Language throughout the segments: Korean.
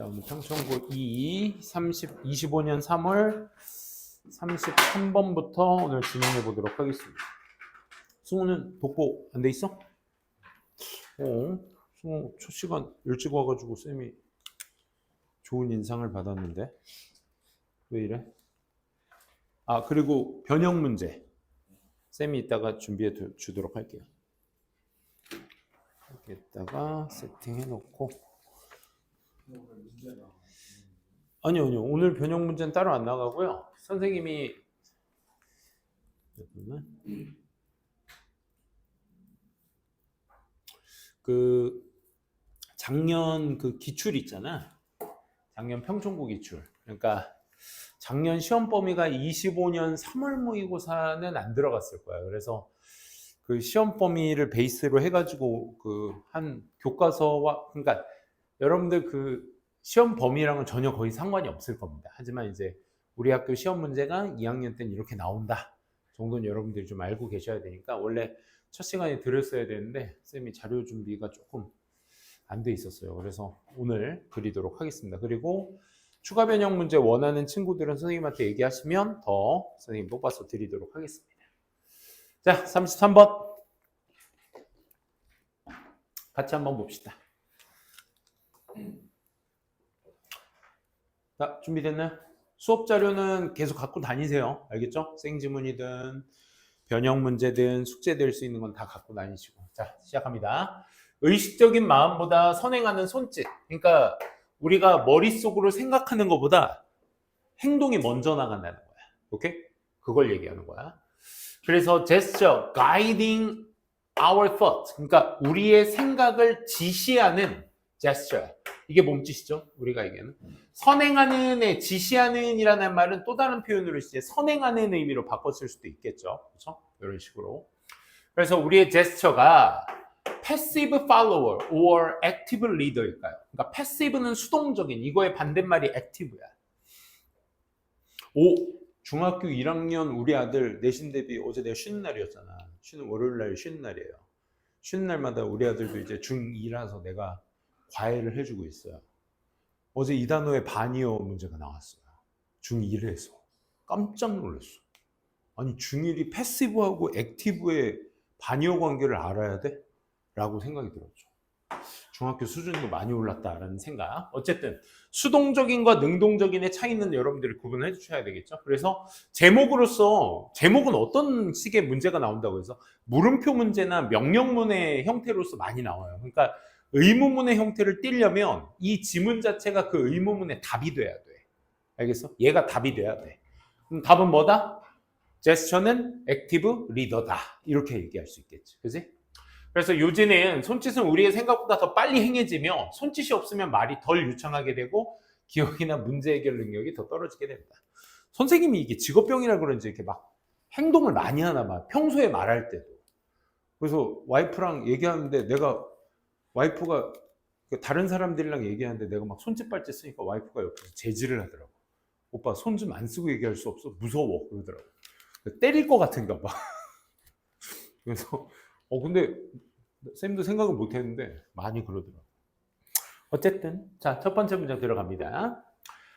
자, 오늘 평청고 25년 3월 33번부터 오늘 진행해 보도록 하겠습니다. 승우는 독보 안 돼 있어? 승우 첫 시간 일찍 와가지고 쌤이 좋은 인상을 받았는데 왜 이래? 아, 그리고 변형 문제 쌤이 이따가 준비해 주도록 할게요. 여기다가 세팅해 놓고. 아니요. 오늘 변형 문제는 따로 안 나가고요. 선생님이 그 작년 그 기출 있잖아. 작년 평청고 기출. 그러니까 작년 시험 범위가 25년 3월 모의고사는 안 들어갔을 거야. 그래서 그 시험 범위를 베이스로 해가지고 그 한 교과서와, 그러니까 여러분들 그 시험 범위랑은 전혀 거의 상관이 없을 겁니다. 하지만 이제 우리 학교 시험 문제가 2학년 때는 이렇게 나온다 정도는 여러분들이 좀 알고 계셔야 되니까, 원래 첫 시간에 들었어야 되는데 쌤이 자료 준비가 조금 안 돼 있었어요. 그래서 오늘 드리도록 하겠습니다. 그리고 추가 변형 문제 원하는 친구들은 선생님한테 얘기하시면 더 선생님 뽑아서 드리도록 하겠습니다. 자, 33번 같이 한번 봅시다. 자, 준비됐나요? 수업 자료는 계속 갖고 다니세요. 알겠죠? 생지문이든 변형 문제든 숙제 될 수 있는 건 다 갖고 다니시고. 자, 시작합니다. 의식적인 마음보다 선행하는 손짓. 그러니까 우리가 머릿속으로 생각하는 것보다 행동이 먼저 나간다는 거야. 오케이? 그걸 얘기하는 거야. 그래서 gesture, guiding our thoughts. 그러니까 우리의 생각을 지시하는 gesture. 이게 몸짓이죠. 우리가 얘기하는. 선행하는에 지시하는 이라는 말은 또 다른 표현으로 이제 선행하는 의미로 바꿨을 수도 있겠죠. 그렇죠? 이런 식으로. 그래서 우리의 제스처가 passive follower or active leader일까요? 그러니까 passive는 수동적인, 이거의 반대말이 active야. 중학교 1학년 우리 아들 내신 대비 어제 내가 쉬는 날이었잖아. 월요일 날 쉬는 날이에요. 쉬는 날마다 우리 아들도 이제 중2라서 내가 과외를 해주고 있어요. 어제 이 단어의 반이어 문제가 나왔어요. 중1에서. 깜짝 놀랐어. 아니, 중1이 패시브하고 액티브의 반이어 관계를 알아야 돼? 라고 생각이 들었죠. 중학교 수준도 많이 올랐다라는 생각. 어쨌든 수동적인과 능동적인의 차이는 여러분들이 구분해 주셔야 되겠죠. 그래서 제목은 어떤 식의 문제가 나온다고 해서 물음표 문제나 명령문의 형태로서 많이 나와요. 그러니까 의문문의 형태를 띠려면 이 지문 자체가 그 의문문의 답이 돼야 돼. 알겠어? 얘가 답이 돼야 돼. 그럼 답은 뭐다? 제스처는 액티브 리더다. 이렇게 얘기할 수 있겠지. 그지? 그래서 요즘은 손짓은 우리의 생각보다 더 빨리 행해지며 손짓이 없으면 말이 덜 유창하게 되고 기억이나 문제 해결 능력이 더 떨어지게 됩니다. 선생님이 이게 직업병이라 그런지 이렇게 막 행동을 많이 하나 봐. 평소에 말할 때도. 그래서 와이프랑 얘기하는데 와이프가 다른 사람들이랑 얘기하는데 내가 막 손짓 발짓 쓰니까 와이프가 옆에서 제지를 하더라고. 오빠 손 좀 안 쓰고 얘기할 수 없어? 무서워. 그러더라고. 때릴 것 같은가 봐. 그래서 근데 쌤도 생각을 못 했는데 많이 그러더라고. 어쨌든 자, 첫 번째 문장 들어갑니다.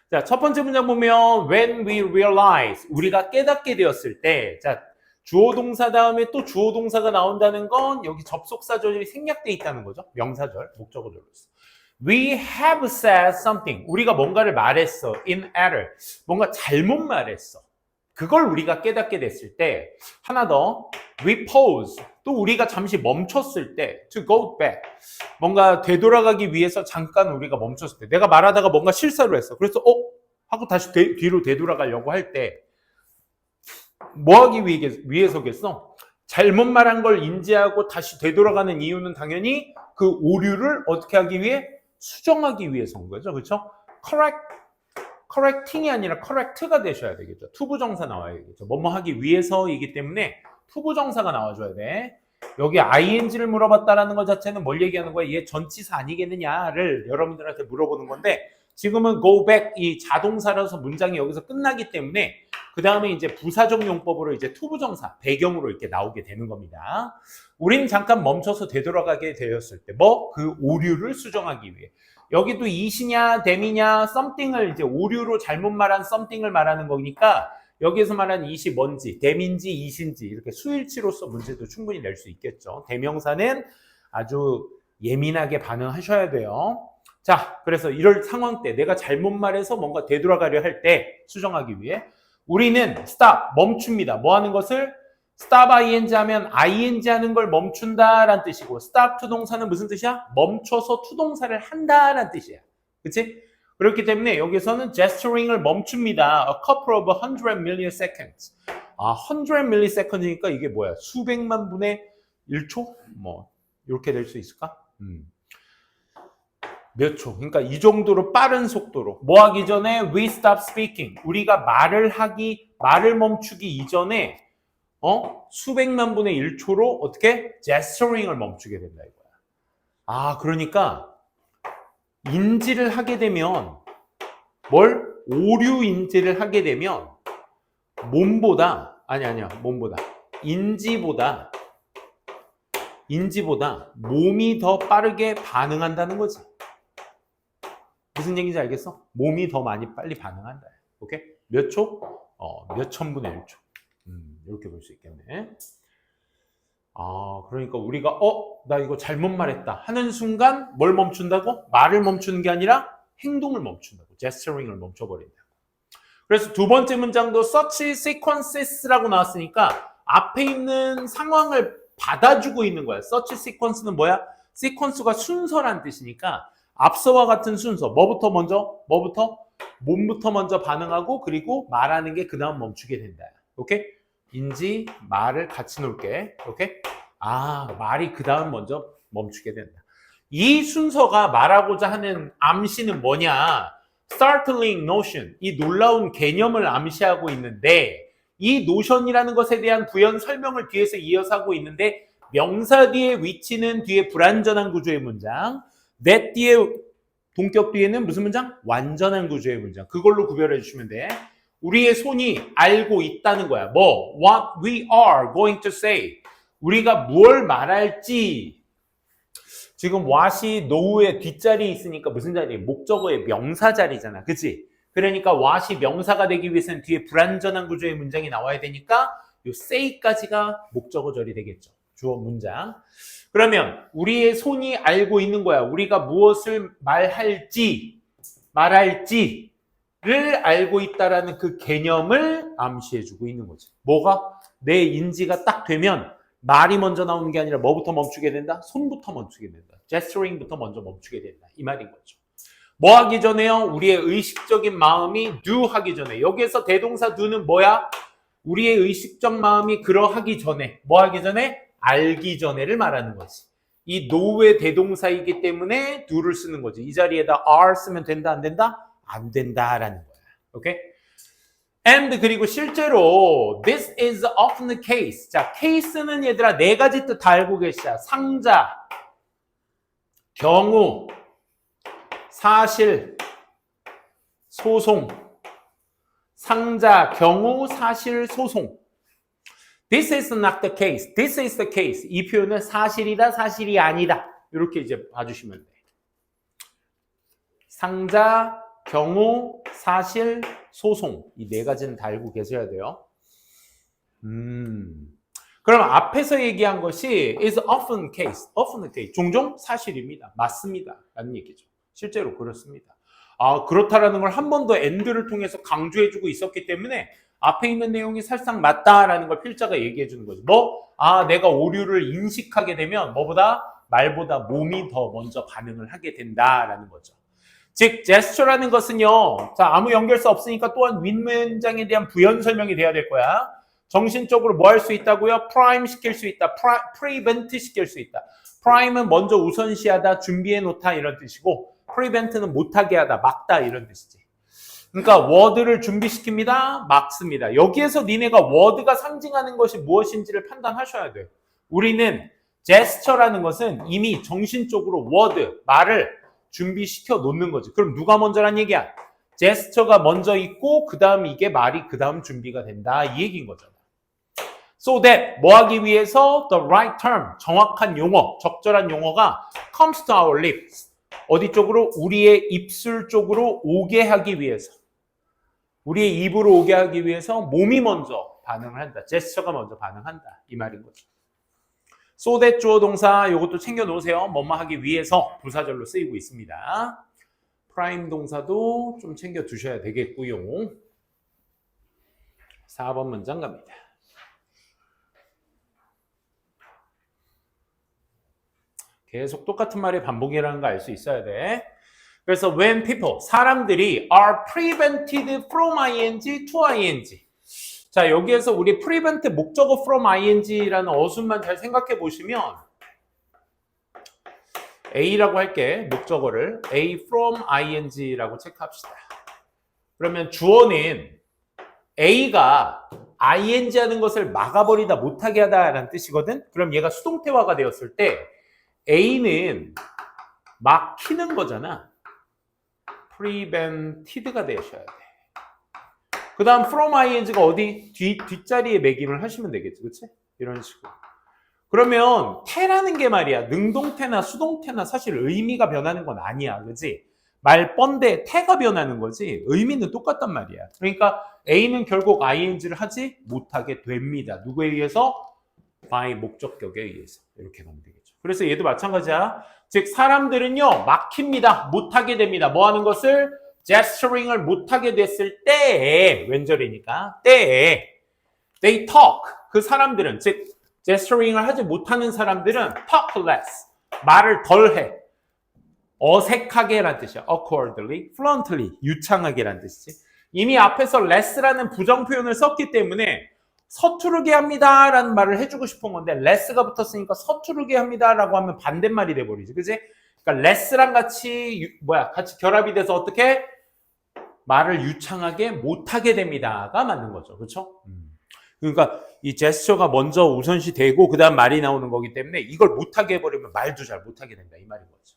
자, 첫 번째 문장 보면 when we realize, 우리가 깨닫게 되었을 때, 자, 주어 동사 다음에 또 주어 동사가 나온다는 건 여기 접속사절이 생략돼 있다는 거죠. 명사절, 목적어절로서. We have said something. 우리가 뭔가를 말했어. in error. 뭔가 잘못 말했어. 그걸 우리가 깨닫게 됐을 때, 하나 더, we pause. 또 우리가 잠시 멈췄을 때, to go back. 뭔가 되돌아가기 위해서 잠깐 우리가 멈췄을 때, 내가 말하다가 뭔가 실수를 했어. 그래서 하고 다시 뒤로 되돌아가려고 할 때, 뭐 하기 위해서겠어? 잘못 말한 걸 인지하고 다시 되돌아가는 이유는 당연히 그 오류를 어떻게 하기 위해? 수정하기 위해서인 거죠. 그렇죠? correcting이 아니라 correct가 되셔야 되겠죠. 투부정사 나와야 되겠죠. 뭐뭐 하기 위해서이기 때문에 투부정사가 나와줘야 돼. 여기 ing를 물어봤다라는 것 자체는 뭘 얘기하는 거야? 얘 전치사 아니겠느냐를 여러분들한테 물어보는 건데, 지금은 go back 이 자동사라서 문장이 여기서 끝나기 때문에 그 다음에 이제 부사적 용법으로 이제 투부정사 배경으로 이렇게 나오게 되는 겁니다. 우린 잠깐 멈춰서 되돌아가게 되었을 때 뭐? 그 오류를 수정하기 위해. 여기도 it이냐, them이냐, something을 이제 오류로 잘못 말한 something을 말하는 거니까 여기에서 말하는 it이 뭔지, them인지 it인지 이렇게 수일치로서 문제도 충분히 낼 수 있겠죠. 대명사는 아주 예민하게 반응하셔야 돼요. 자, 그래서 이럴 상황 때 내가 잘못 말해서 뭔가 되돌아가려 할 때 수정하기 위해 우리는 stop, 멈춥니다. 뭐 하는 것을? stop ing 하면 ing 하는 걸 멈춘다라는 뜻이고 stop 투동사는 무슨 뜻이야? 멈춰서 투동사를 한다라는 뜻이야. 그치? 그렇기 때문에 여기서는 gesturing을 멈춥니다. A couple of 100 milliseconds. 100 milliseconds니까 이게 뭐야? 수백만 분의 1초? 뭐 이렇게 될 수 있을까? 몇 초? 그러니까 이 정도로 빠른 속도로 뭐 하기 전에 we stop speaking. 우리가 말을 멈추기 이전에 수백만 분의 1초로 어떻게? gesturing을 멈추게 된다 이거야. 그러니까 인지를 하게 되면 오류 인지를 하게 되면 인지보다 몸이 더 빠르게 반응한다는 거지. 무슨 얘기인지 알겠어? 몸이 더 빨리 반응한다. 오케이? 몇 초? 몇 천분의 1초. 이렇게 볼 수 있겠네. 그러니까 우리가 나 이거 잘못 말했다 하는 순간 뭘 멈춘다고? 말을 멈추는 게 아니라 행동을 멈춘다고. gesturing을 멈춰버린다고. 그래서 두 번째 문장도 such sequences라고 나왔으니까 앞에 있는 상황을 받아주고 있는 거야. such sequence는 뭐야? sequence가 순서란 뜻이니까 앞서와 같은 순서. 뭐부터? 몸부터 먼저 반응하고 그리고 말하는 게 그 다음 멈추게 된다. 오케이? 인지, 말을 같이 놓을게. 오케이? 말이 그 다음 먼저 멈추게 된다. 이 순서가 말하고자 하는 암시는 뭐냐? startling notion. 이 놀라운 개념을 암시하고 있는데 이 notion이라는 것에 대한 부연 설명을 뒤에서 이어서 하고 있는데 명사 뒤에 위치는 뒤에 불완전한 구조의 문장. that 뒤에 동격 뒤에는 무슨 문장? 완전한 구조의 문장. 그걸로 구별해 주시면 돼. 우리의 손이 알고 있다는 거야. what we are going to say. 우리가 뭘 말할지. 지금 what이 no의 뒷자리에 있으니까 무슨 자리? 목적어의 명사 자리잖아. 그치? 그러니까 what이 명사가 되기 위해서는 뒤에 불완전한 구조의 문장이 나와야 되니까 요 say까지가 목적어 절이 되겠죠. 주어 문장. 그러면 우리의 손이 알고 있는 거야. 우리가 무엇을 말할지를 알고 있다라는 그 개념을 암시해주고 있는 거지. 뭐가? 내 인지가 딱 되면 말이 먼저 나오는 게 아니라 뭐부터 멈추게 된다? 손부터 멈추게 된다. gesturing부터 먼저 멈추게 된다. 이 말인 거죠. 뭐 하기 전에요? 우리의 의식적인 마음이 do 하기 전에. 여기에서 대동사 do는 뭐야? 우리의 의식적 마음이 그러하기 전에. 뭐 하기 전에? 알기 전에를 말하는 거지. 이 know의 대동사이기 때문에 do를 쓰는 거지. 이 자리에다 are 쓰면 된다, 안 된다? 안 된다라는 거야. 오케이? and 그리고 실제로 this is often the case. 자, case는 얘들아 네 가지 뜻 다 알고 계시자. 상자, 경우, 사실, 소송. 상자, 경우, 사실, 소송. This is not the case. This is the case. 이 표현은 사실이다, 사실이 아니다. 이렇게 이제 봐주시면 돼. 상자, 경우, 사실, 소송. 이 네 가지는 다 알고 계셔야 돼요. 그럼 앞에서 얘기한 것이 is often case. often case. 종종 사실입니다. 맞습니다. 라는 얘기죠. 실제로 그렇습니다. 그렇다라는 걸 한 번 더 and를 통해서 강조해주고 있었기 때문에 앞에 있는 내용이 살짝 맞다라는 걸 필자가 얘기해 주는 거죠. 내가 오류를 인식하게 되면 말보다 몸이 더 먼저 반응을 하게 된다라는 거죠. 즉, gesture라는 것은요. 자, 아무 연결사 없으니까 또한 윗문장에 대한 부연 설명이 돼야 될 거야. 정신적으로 뭐 할 수 있다고요? prime 시킬 수 있다. prevent 시킬 수 있다. prime은 먼저 우선시하다, 준비해 놓다 이런 뜻이고 prevent는 못하게 하다, 막다 이런 뜻이지. 그러니까 word를 준비시킵니다. 막습니다. 여기에서 니네가 word가 상징하는 것이 무엇인지를 판단하셔야 돼요. 우리는 gesture라는 것은 이미 정신적으로 word, 말을 준비시켜 놓는 거지. 그럼 누가 먼저란 얘기야? 제스처가 먼저 있고 그 다음 이게 말이 그 다음 준비가 된다 이 얘기인 거잖아. So that 뭐 하기 위해서 the right term 정확한 용어, 적절한 용어가 comes to our lips 어디 쪽으로? 우리의 입술 쪽으로 오게 하기 위해서 우리의 입으로 오게 하기 위해서 몸이 먼저 반응을 한다. 제스처가 먼저 반응한다 이 말인 거죠. So that 주어 동사 이것도 챙겨 놓으세요. 뭐뭐 하기 위해서 부사절로 쓰이고 있습니다. 프라임 동사도 좀 챙겨 두셔야 되겠고요. 4번 문장 갑니다. 계속 똑같은 말의 반복이라는 거 알 수 있어야 돼. 그래서 when people, 사람들이 are prevented from ing to ing. 자, 여기에서 우리 prevent 목적어 from ing라는 어순만 잘 생각해 보시면 A라고 할게. 목적어를 A from ing라고 체크합시다. 그러면 주어는 A가 ing 하는 것을 막아버리다 못하게 하다라는 뜻이거든. 그럼 얘가 수동태화가 되었을 때 A는 막히는 거잖아. prevented가 되셔야 돼. 그 다음 from ing가 어디? 뒷자리에 매김을 하시면 되겠지. 그치? 이런 식으로. 그러면 태라는 게 말이야. 능동태나 수동태나 사실 의미가 변하는 건 아니야. 그치? 말 뻔데 태가 변하는 거지 의미는 똑같단 말이야. 그러니까 A는 결국 ing를 하지 못하게 됩니다. 누구에 의해서? by 목적격에 의해서. 이렇게 가면 되겠죠. 그래서 얘도 마찬가지야. 즉 사람들은요 막힙니다. 못하게 됩니다. 뭐 하는 것을? gesturing을 못하게 됐을 때에 왼절이니까 때에 they talk 그 사람들은 즉 gesturing을 하지 못하는 사람들은 talk less 말을 덜해. 어색하게 라는 뜻이야. awkwardly, fluently 유창하게 라는 뜻이지. 이미 앞에서 less라는 부정 표현을 썼기 때문에 서투르게 합니다 라는 말을 해주고 싶은 건데 less가 붙었으니까 서투르게 합니다 라고 하면 반대말이 돼버리지. 그치? 그러니까 less랑 같이 같이 결합이 돼서 어떻게? 말을 유창하게 못하게 됩니다가 맞는 거죠. 그렇죠? 그러니까 이 제스처가 먼저 우선시 되고 그 다음 말이 나오는 거기 때문에 이걸 못하게 해버리면 말도 잘 못하게 된다 이 말인 거죠.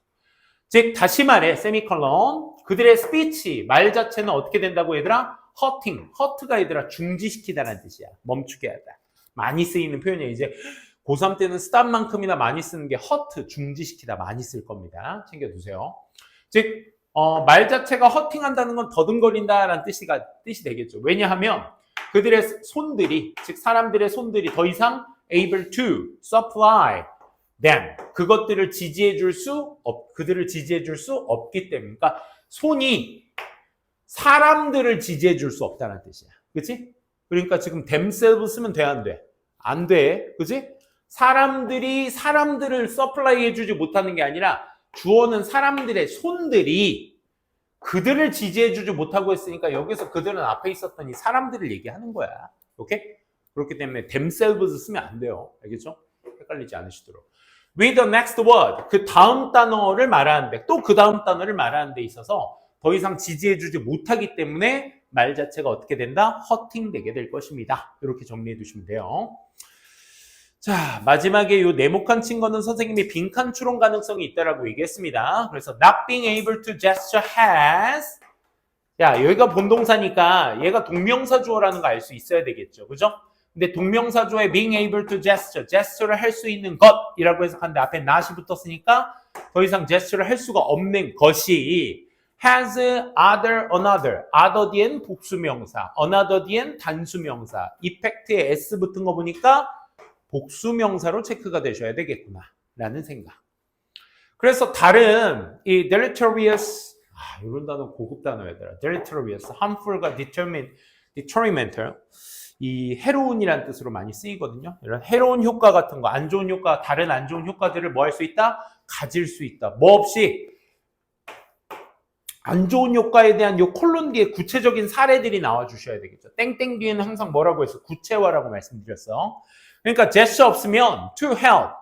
즉 다시 말해 세미컬론 그들의 스피치 말 자체는 어떻게 된다고 얘들아? hurting, hurt가 얘들아 중지시키다라는 뜻이야. 멈추게 하다. 많이 쓰이는 표현이야. 이제 고3 때는 stop만큼이나 많이 쓰는 게 hurt, 중지시키다 많이 쓸 겁니다. 챙겨두세요. 즉 말 자체가 hurting한다는 건 더듬거린다라는 뜻이 되겠죠. 왜냐하면 그들의 손들이 즉 사람들의 손들이 더 이상 able to supply them 그것들을 지지해 줄 수 그들을 지지해 줄 수 없기 때문에 그러니까 손이 사람들을 지지해 줄 수 없다는 뜻이야. 그치? 그러니까 지금 themselves 쓰면 돼, 안 돼? 안 돼. 그치? 사람들이 사람들을 supply 해주지 못하는 게 아니라 주어는 사람들의 손들이 그들을 지지해 주지 못하고 했으니까 여기서 그들은 앞에 있었던 이 사람들을 얘기하는 거야. 오케이? 그렇기 때문에 themselves 쓰면 안 돼요. 알겠죠? 헷갈리지 않으시도록. with the next word 그 다음 단어를 말하는데 또 그 다음 단어를 말하는 데 있어서 더 이상 지지해주지 못하기 때문에 말 자체가 어떻게 된다? hurting 되게 될 것입니다. 이렇게 정리해 두시면 돼요. 자, 마지막에 이 네모칸 친 거는 선생님이 빈칸 추론 가능성이 있다라고 얘기했습니다. 그래서 not being able to gesture has 야, 여기가 본동사니까 얘가 동명사 주어라는 거 알 수 있어야 되겠죠. 그죠? 근데 동명사 주어에 being able to gesture, gesture를 할 수 있는 것이라고 해석하는데 앞에 not이 붙었으니까 더 이상 gesture를 할 수가 없는 것이 has, other, another. other 뒤엔 복수명사, another 뒤엔 단수명사. 이펙트에 s 붙은 거 보니까 복수명사로 체크가 되셔야 되겠구나 라는 생각. 그래서 다른 이 deleterious 이런 단어 고급 단어였더라. deleterious, harmful과 detrimental 이 해로운이라는 뜻으로 많이 쓰이거든요. 이런 해로운 효과 같은 거, 안 좋은 효과, 다른 안 좋은 효과들을 뭐 할 수 있다? 가질 수 있다. 뭐 없이 안 좋은 효과에 대한 요 콜론 뒤에 구체적인 사례들이 나와 주셔야 되겠죠. 땡땡 뒤에는 항상 뭐라고 해서 구체화라고 말씀드렸어. 그러니까 gesture 없으면 to help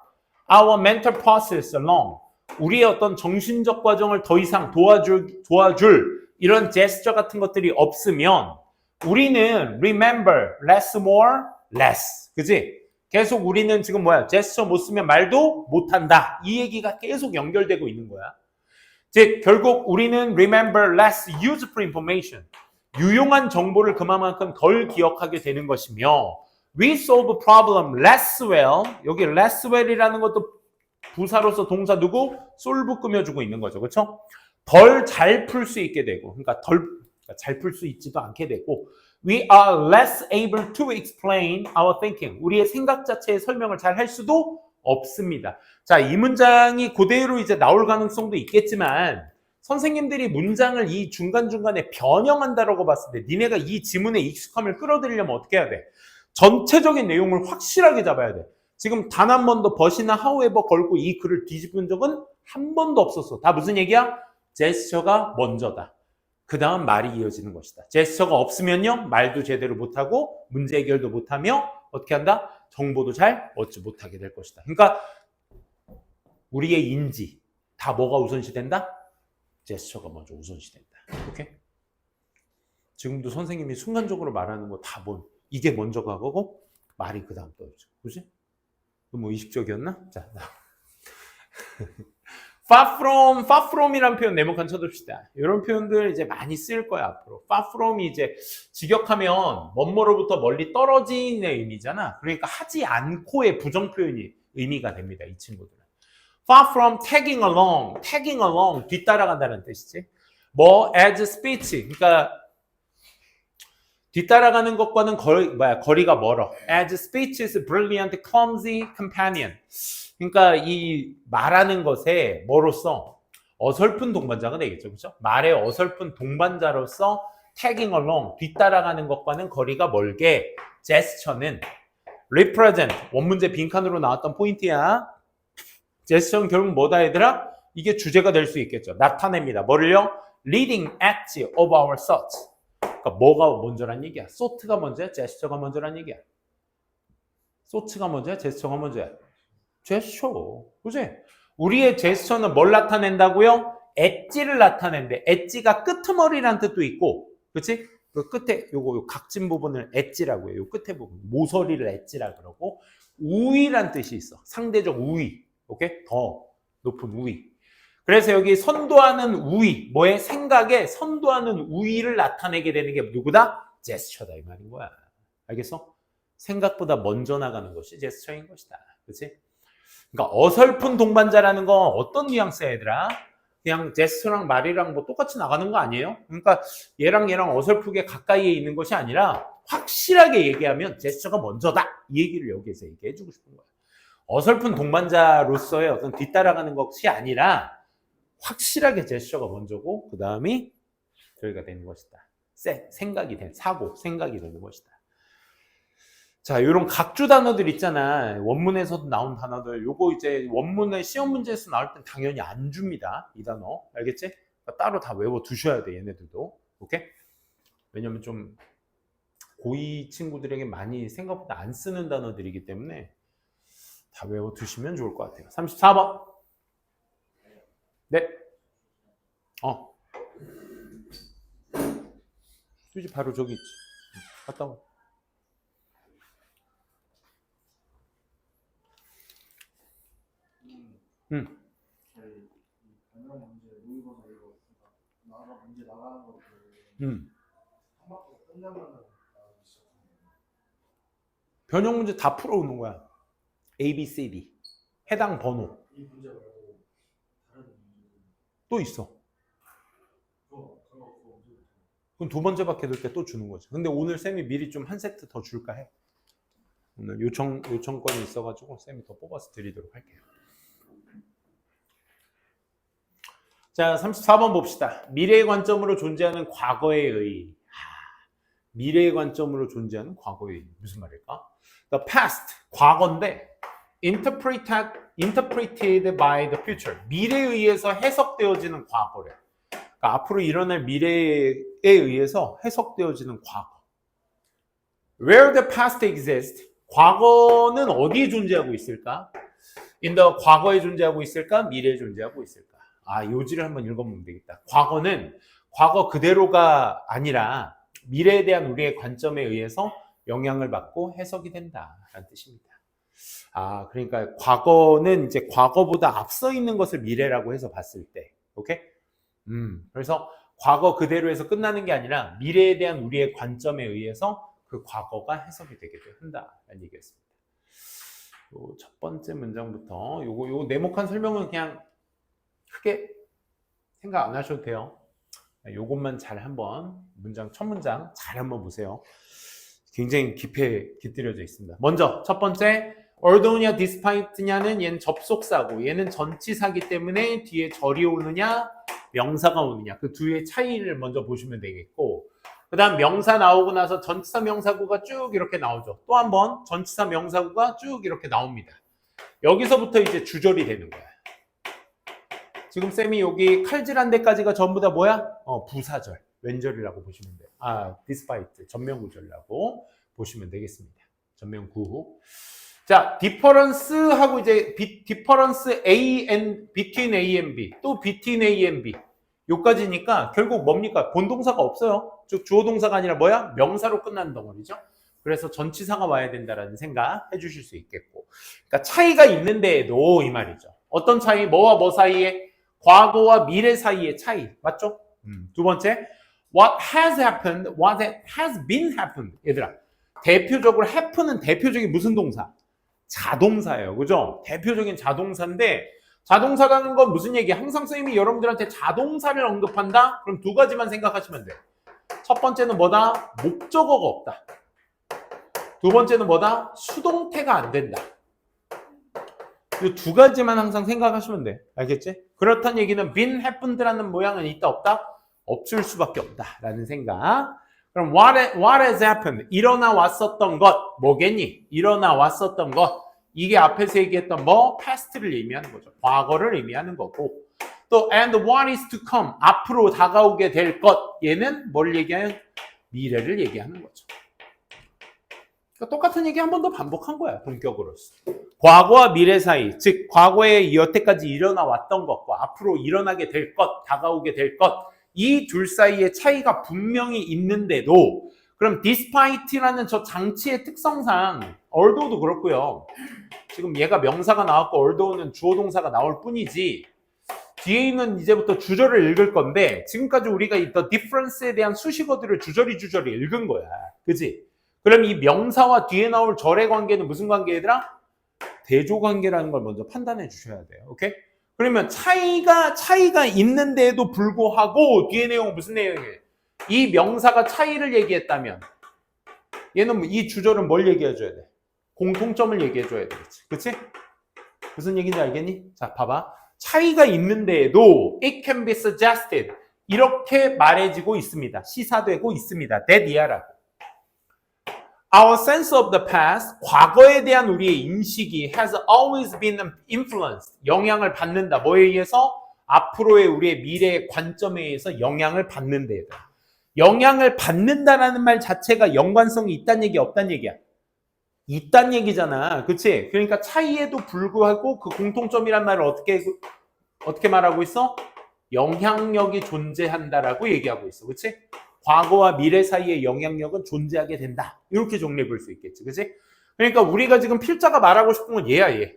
our mental process along 우리의 어떤 정신적 과정을 더 이상 도와줄 이런 gesture 같은 것들이 없으면 우리는 remember less more less 그지? 계속 우리는 지금 gesture 못 쓰면 말도 못한다 이 얘기가 계속 연결되고 있는 거야. 즉 결국 우리는 remember less useful information. 유용한 정보를 그만큼 덜 기억하게 되는 것이며 we solve problem less well. 여기 less well이라는 것도 부사로서 동사 누구? solve 꾸며주고 있는 거죠. 그렇죠? 덜 잘 풀 수 있게 되고 그러니까 덜 잘 풀 수 있지도 않게 되고 we are less able to explain our thinking. 우리의 생각 자체의 설명을 잘 할 수도 없습니다. 자, 이 문장이 그대로 이제 나올 가능성도 있겠지만 선생님들이 문장을 이 중간중간에 변형한다라고 봤을 때 니네가 이 지문의 익숙함을 끌어들이려면 어떻게 해야 돼? 전체적인 내용을 확실하게 잡아야 돼. 지금 단 한 번도 but이나 however 걸고 이 글을 뒤집은 적은 한 번도 없었어. 다 무슨 얘기야? 제스처가 먼저다. 그 다음 말이 이어지는 것이다. 제스처가 없으면요 말도 제대로 못하고 문제 해결도 못하며 어떻게 한다? 정보도 잘 얻지 못하게 될 것이다. 그러니까 우리의 인지 다 뭐가 우선시된다? 제스처가 먼저 우선시된다. 오케이? 지금도 선생님이 순간적으로 말하는 거 다 뭐 이게 먼저 가고 말이 그 다음 떠오르죠. 그지? 뭐 의식적이었나? 자, far from이란 표현 네모칸 쳐둡시다. 이런 표현들 이제 많이 쓸 거야 앞으로. far from이 이제 직역하면 뭐뭐로부터 멀리 떨어진의 의미잖아. 그러니까 하지 않고의 부정 표현이 의미가 됩니다. 이 친구들은. far from tagging along 뒤따라간다는 뜻이지. 뭐 as speech 그러니까 뒤따라가는 것과는 거리가 멀어. as speech is brilliant clumsy companion. 그러니까 이 말하는 것에 뭐로서 어설픈 동반자가 되겠죠. 그렇죠? 말의 어설픈 동반자로서 tagging along 뒤따라가는 것과는 거리가 멀게 제스처는 represent 원문제 빈칸으로 나왔던 포인트야. 제스처는 결국 뭐다 얘들아? 이게 주제가 될 수 있겠죠. 나타냅니다. 뭐를요? leading edge of our thoughts. 그러니까 뭐가 먼저란 얘기야? 소트가 먼저야? 제스처가 먼저란 얘기야? 소트가 먼저야? 제스처가 먼저야? 제스처. 그치? 우리의 제스처는 뭘 나타낸다고요? 엣지를 나타낸대. 엣지가 끄트머리란 뜻도 있고, 그치? 그 끝에 요거 각진 부분을 엣지라고 해요. 요 끝에 부분. 모서리를 엣지라 그러고, 우위란 뜻이 있어. 상대적 우위. 오케이? 더 높은 우위. 그래서 여기 선도하는 우위, 뭐의 생각에 선도하는 우위를 나타내게 되는 게 누구다? 제스처다 이 말인 거야. 알겠어? 생각보다 먼저 나가는 것이 제스처인 것이다. 그치? 그러니까 어설픈 동반자라는 건 어떤 뉘앙스야 얘들아? 그냥 제스처랑 말이랑 뭐 똑같이 나가는 거 아니에요? 그러니까 얘랑 어설프게 가까이에 있는 것이 아니라 확실하게 얘기하면 제스처가 먼저다. 이 얘기를 여기에서 얘기해주고 싶은 거야. 어설픈 동반자로서의 어떤 뒤따라가는 것이 아니라 확실하게 제스처가 먼저고 그 다음이 저희가 되는 것이다. 생각이 된 생각이 되는 것이다. 자, 이런 각주 단어들 있잖아. 원문에서도 나온 단어들. 요거 이제 원문의 시험 문제에서 나올 땐 당연히 안 줍니다. 이 단어. 알겠지? 그러니까 따로 다 외워 두셔야 돼, 얘네들도. 오케이? 왜냐면 좀 고2 친구들에게 많이 생각보다 안 쓰는 단어들이기 때문에 다 외워 두시면 좋을 것 같아요. 34번. 네. 휴지 바로 저기 있지. 갔다 와. 변형 문제 다 풀어오는 거야. A, B, C, D. 해당 번호. 또 있어. 그럼 두 번째밖에 될 때 또 주는 거지. 근데 오늘 쌤이 미리 좀 한 세트 더 줄까 해. 오늘 요청권이 있어가지고 쌤이 더 뽑아서 드리도록 할게요. 자, 34번 봅시다. 미래의 관점으로 존재하는 과거의 의. 미래의 관점으로 존재하는 과거의 의. 무슨 말일까? The past, 과거인데 interpreted by the future. 미래에 의해서 해석되어지는 과거래. 그러니까 앞으로 일어날 미래에 의해서 해석되어지는 과거. Where the past exists. 과거는 어디에 존재하고 있을까? In the 과거에 존재하고 있을까? 미래에 존재하고 있을까? 요지를 한번 읽어보면 되겠다. 과거는 과거 그대로가 아니라 미래에 대한 우리의 관점에 의해서 영향을 받고 해석이 된다라는 뜻입니다. 그러니까 과거는 이제 과거보다 앞서 있는 것을 미래라고 해서 봤을 때, 오케이? 그래서 과거 그대로 해서 끝나는 게 아니라 미래에 대한 우리의 관점에 의해서 그 과거가 해석이 되게 한다라는 얘기였습니다. 요 첫 번째 문장부터 요거 네모칸 설명은 그냥 크게 생각 안 하셔도 돼요. 요것만 잘 한번 첫 문장 잘 한번 보세요. 굉장히 깃들여져 있습니다. 먼저 첫 번째 although냐 despite냐는 얘는 접속사고 얘는 전치사기 때문에 뒤에 절이 오느냐 명사가 오느냐 그 둘의 차이를 먼저 보시면 되겠고 그 다음 명사 나오고 나서 전치사 명사구가 쭉 이렇게 나오죠. 또 한 번 전치사 명사구가 쭉 이렇게 나옵니다. 여기서부터 이제 주절이 되는 거야. 지금 쌤이 여기 칼질한 데까지가 전부 다 뭐야? 부사절, 왼절이라고 보시면 돼요. despite, 전면구절이라고 보시면 되겠습니다. 전면구. 자, difference하고 이제 difference between A and B, 또 between A and B. 요까지니까 결국 뭡니까? 본동사가 없어요. 즉 주어 동사가 아니라 뭐야? 명사로 끝나는 덩어리죠. 그래서 전치사가 와야 된다라는 생각 해주실 수 있겠고. 그러니까 차이가 있는데도 이 말이죠. 어떤 차이? 뭐와 뭐 사이에? 과거와 미래 사이의 차이. 맞죠? 두 번째, what has happened, what has been happened. 얘들아, 대표적으로 happen은 대표적인 무슨 동사? 자동사예요. 그죠? 대표적인 자동사인데 자동사라는 건 무슨 얘기야? 항상 선생님이 여러분들한테 자동사를 언급한다? 그럼 두 가지만 생각하시면 돼. 첫 번째는 뭐다? 목적어가 없다. 두 번째는 뭐다? 수동태가 안 된다. 이 두 가지만 항상 생각하시면 돼. 알겠지? 그렇다는 얘기는 been happened라는 모양은 있다 없다? 없을 수밖에 없다라는 생각. 그럼 what has happened? 일어나 왔었던 것 뭐겠니? 일어나 왔었던 것 이게 앞에서 얘기했던 past를 의미하는 거죠. 과거를 의미하는 거고 또 and what is to come 앞으로 다가오게 될 것 얘는 뭘 얘기하는? 미래를 얘기하는 거죠. 그러니까 똑같은 얘기 한 번 더 반복한 거야. 동격으로서. 과거와 미래 사이, 즉 과거에 여태까지 일어나 왔던 것과 앞으로 일어나게 될 것, 다가오게 될 것, 이 둘 사이의 차이가 분명히 있는데도 그럼 despite라는 저 장치의 특성상 although도 그렇고요. 지금 얘가 명사가 나왔고 although는 주어 동사가 나올 뿐이지 뒤에 있는 이제부터 주절을 읽을 건데 지금까지 우리가 이 the difference에 대한 수식어들을 주저리 읽은 거야. 그지? 그럼 이 명사와 뒤에 나올 절의 관계는 무슨 관계얘들아? 대조관계라는 걸 먼저 판단해 주셔야 돼요. 오케이? 그러면 차이가 있는데도 불구하고 뒤에 내용은 무슨 내용이에요? 이 명사가 차이를 얘기했다면 얘는 이 주절은 뭘 얘기해 줘야 돼? 공통점을 얘기해 줘야 되겠지. 그치? 무슨 얘기인지 알겠니? 자, 봐봐. 차이가 있는데도 it can be suggested 이렇게 말해지고 있습니다. 시사되고 있습니다. that 이하라고. Our sense of the past, 과거에 대한 우리의 인식이 has always been influenced, 영향을 받는다. 뭐에 의해서? 앞으로의 우리의 미래의 관점에 의해서 영향을 받는다. 영향을 받는다라는 말 자체가 연관성이 있다는 얘기, 없다는 얘기야? 있다는 얘기잖아. 그치? 그러니까 차이에도 불구하고 그 공통점이란 말을 어떻게 말하고 있어? 영향력이 존재한다라고 얘기하고 있어. 그치? 과거와 미래 사이의 영향력은 존재하게 된다. 이렇게 정리해 볼 수 있겠지. 그치? 그러니까 우리가 지금 필자가 말하고 싶은 건 얘야, 얘.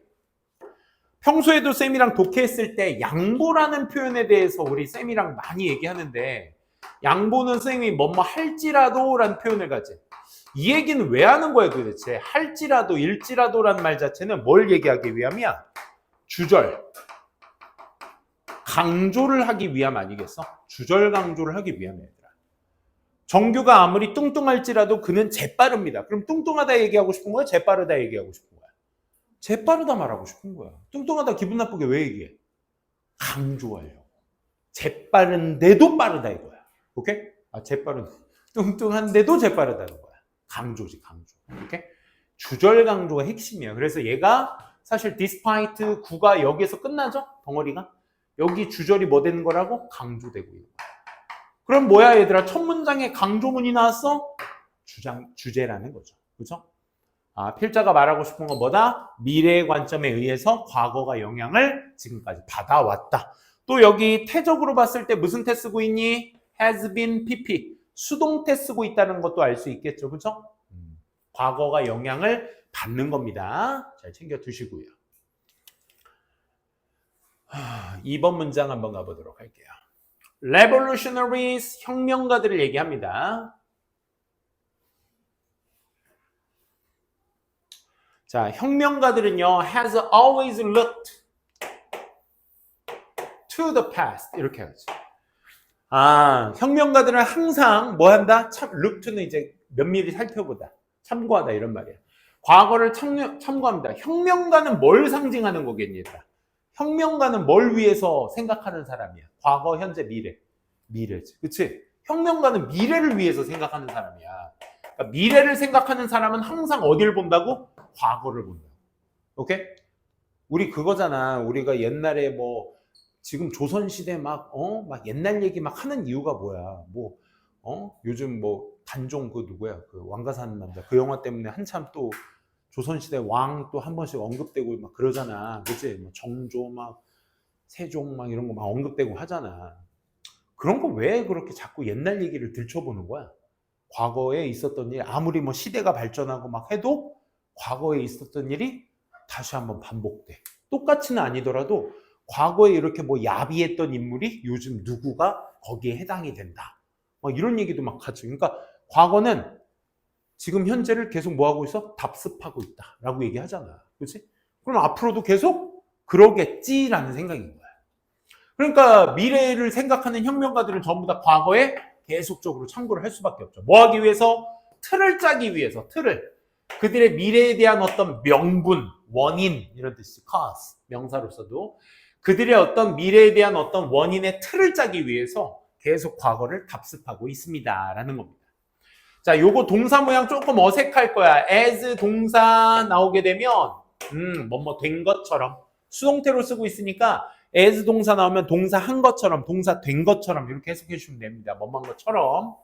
평소에도 쌤이랑 독해했을 때 양보라는 표현에 대해서 우리 쌤이랑 많이 얘기하는데 양보는 쌤이 뭐뭐 할지라도 라는 표현을 가지. 이 얘기는 왜 하는 거야 도대체? 할지라도, 일지라도라는 말 자체는 뭘 얘기하기 위함이야? 주절. 강조를 하기 위함 아니겠어? 주절 강조를 하기 위함이야. 정규가 아무리 뚱뚱할지라도 그는 재빠릅니다. 그럼 뚱뚱하다 얘기하고 싶은 거야? 재빠르다 얘기하고 싶은 거야? 재빠르다 말하고 싶은 거야. 뚱뚱하다 기분 나쁘게 왜 얘기해? 강조하려고. 재빠른데도 빠르다 이거야. 오케이? 뚱뚱한데도 재빠르다는 거야. 강조지, 강조. 오케이? 주절 강조가 핵심이야. 그래서 얘가 사실 despite 구가 여기에서 끝나죠? 덩어리가. 여기 주절이 뭐 되는 거라고? 강조되고 있는 거야. 그럼 뭐야 얘들아? 첫 문장에 강조문이 나왔어? 주제라는 거죠. 그렇죠? 필자가 말하고 싶은 건 뭐다? 미래의 관점에 의해서 과거가 영향을 지금까지 받아왔다. 또 여기 태적으로 봤을 때 무슨 태 쓰고 있니? has been pp. 수동태 쓰고 있다는 것도 알 수 있겠죠. 그렇죠? 과거가 영향을 받는 겁니다. 잘 챙겨 두시고요. 2번 문장 한번 가보도록 할게요. revolutionaries, 혁명가들을 얘기합니다. 자, 혁명가들은요, has always looked to the past. 이렇게 하지. 혁명가들은 항상 뭐 한다? look to는 이제 면밀히 살펴보다, 참고하다 이런 말이야. 과거를 참고합니다. 혁명가는 뭘 상징하는 거겠니까? 혁명가는 뭘 위해서 생각하는 사람이야? 과거, 현재, 미래. 미래지. 그치? 혁명가는 미래를 위해서 생각하는 사람이야. 그러니까 미래를 생각하는 사람은 항상 어딜 본다고? 과거를 본다. 오케이? 우리 그거잖아. 우리가 옛날에 뭐 지금 조선시대 막 옛날 얘기 막 하는 이유가 뭐야? 요즘 뭐 단종 그 누구야? 그 왕가 사는 남자. 그 영화 때문에 한참 또 조선시대 왕 또 한 번씩 언급되고 막 그러잖아. 그치? 뭐 정조 막 세종 막 이런 거 막 언급되고 하잖아. 그런 거 왜 그렇게 자꾸 옛날 얘기를 들춰보는 거야? 과거에 있었던 일, 아무리 뭐 시대가 발전하고 막 해도 과거에 있었던 일이 다시 한번 반복돼. 똑같이는 아니더라도 과거에 이렇게 뭐 야비했던 인물이 요즘 누구가 거기에 해당이 된다. 이런 얘기도 막 하죠. 그러니까 과거는 지금 현재를 계속 뭐 하고 있어? 답습하고 있다라고 얘기하잖아. 그렇지? 그럼 앞으로도 계속 그러겠지라는 생각인 거야. 그러니까 미래를 생각하는 혁명가들은 전부 다 과거에 계속적으로 참고를 할 수밖에 없죠. 뭐 하기 위해서? 틀을 짜기 위해서, 틀을. 그들의 미래에 대한 어떤 명분, 원인, 이런 뜻이 cause, 명사로서도 그들의 어떤 미래에 대한 어떤 원인의 틀을 짜기 위해서 계속 과거를 답습하고 있습니다라는 겁니다. 자, 요거 동사 모양 조금 어색할 거야. as 동사 나오게 되면 뭐뭐 된 것처럼 수동태로 쓰고 있으니까 as 동사 나오면 동사 한 것처럼, 동사 된 것처럼 이렇게 해석해 주시면 됩니다. 뭐뭐 한 것처럼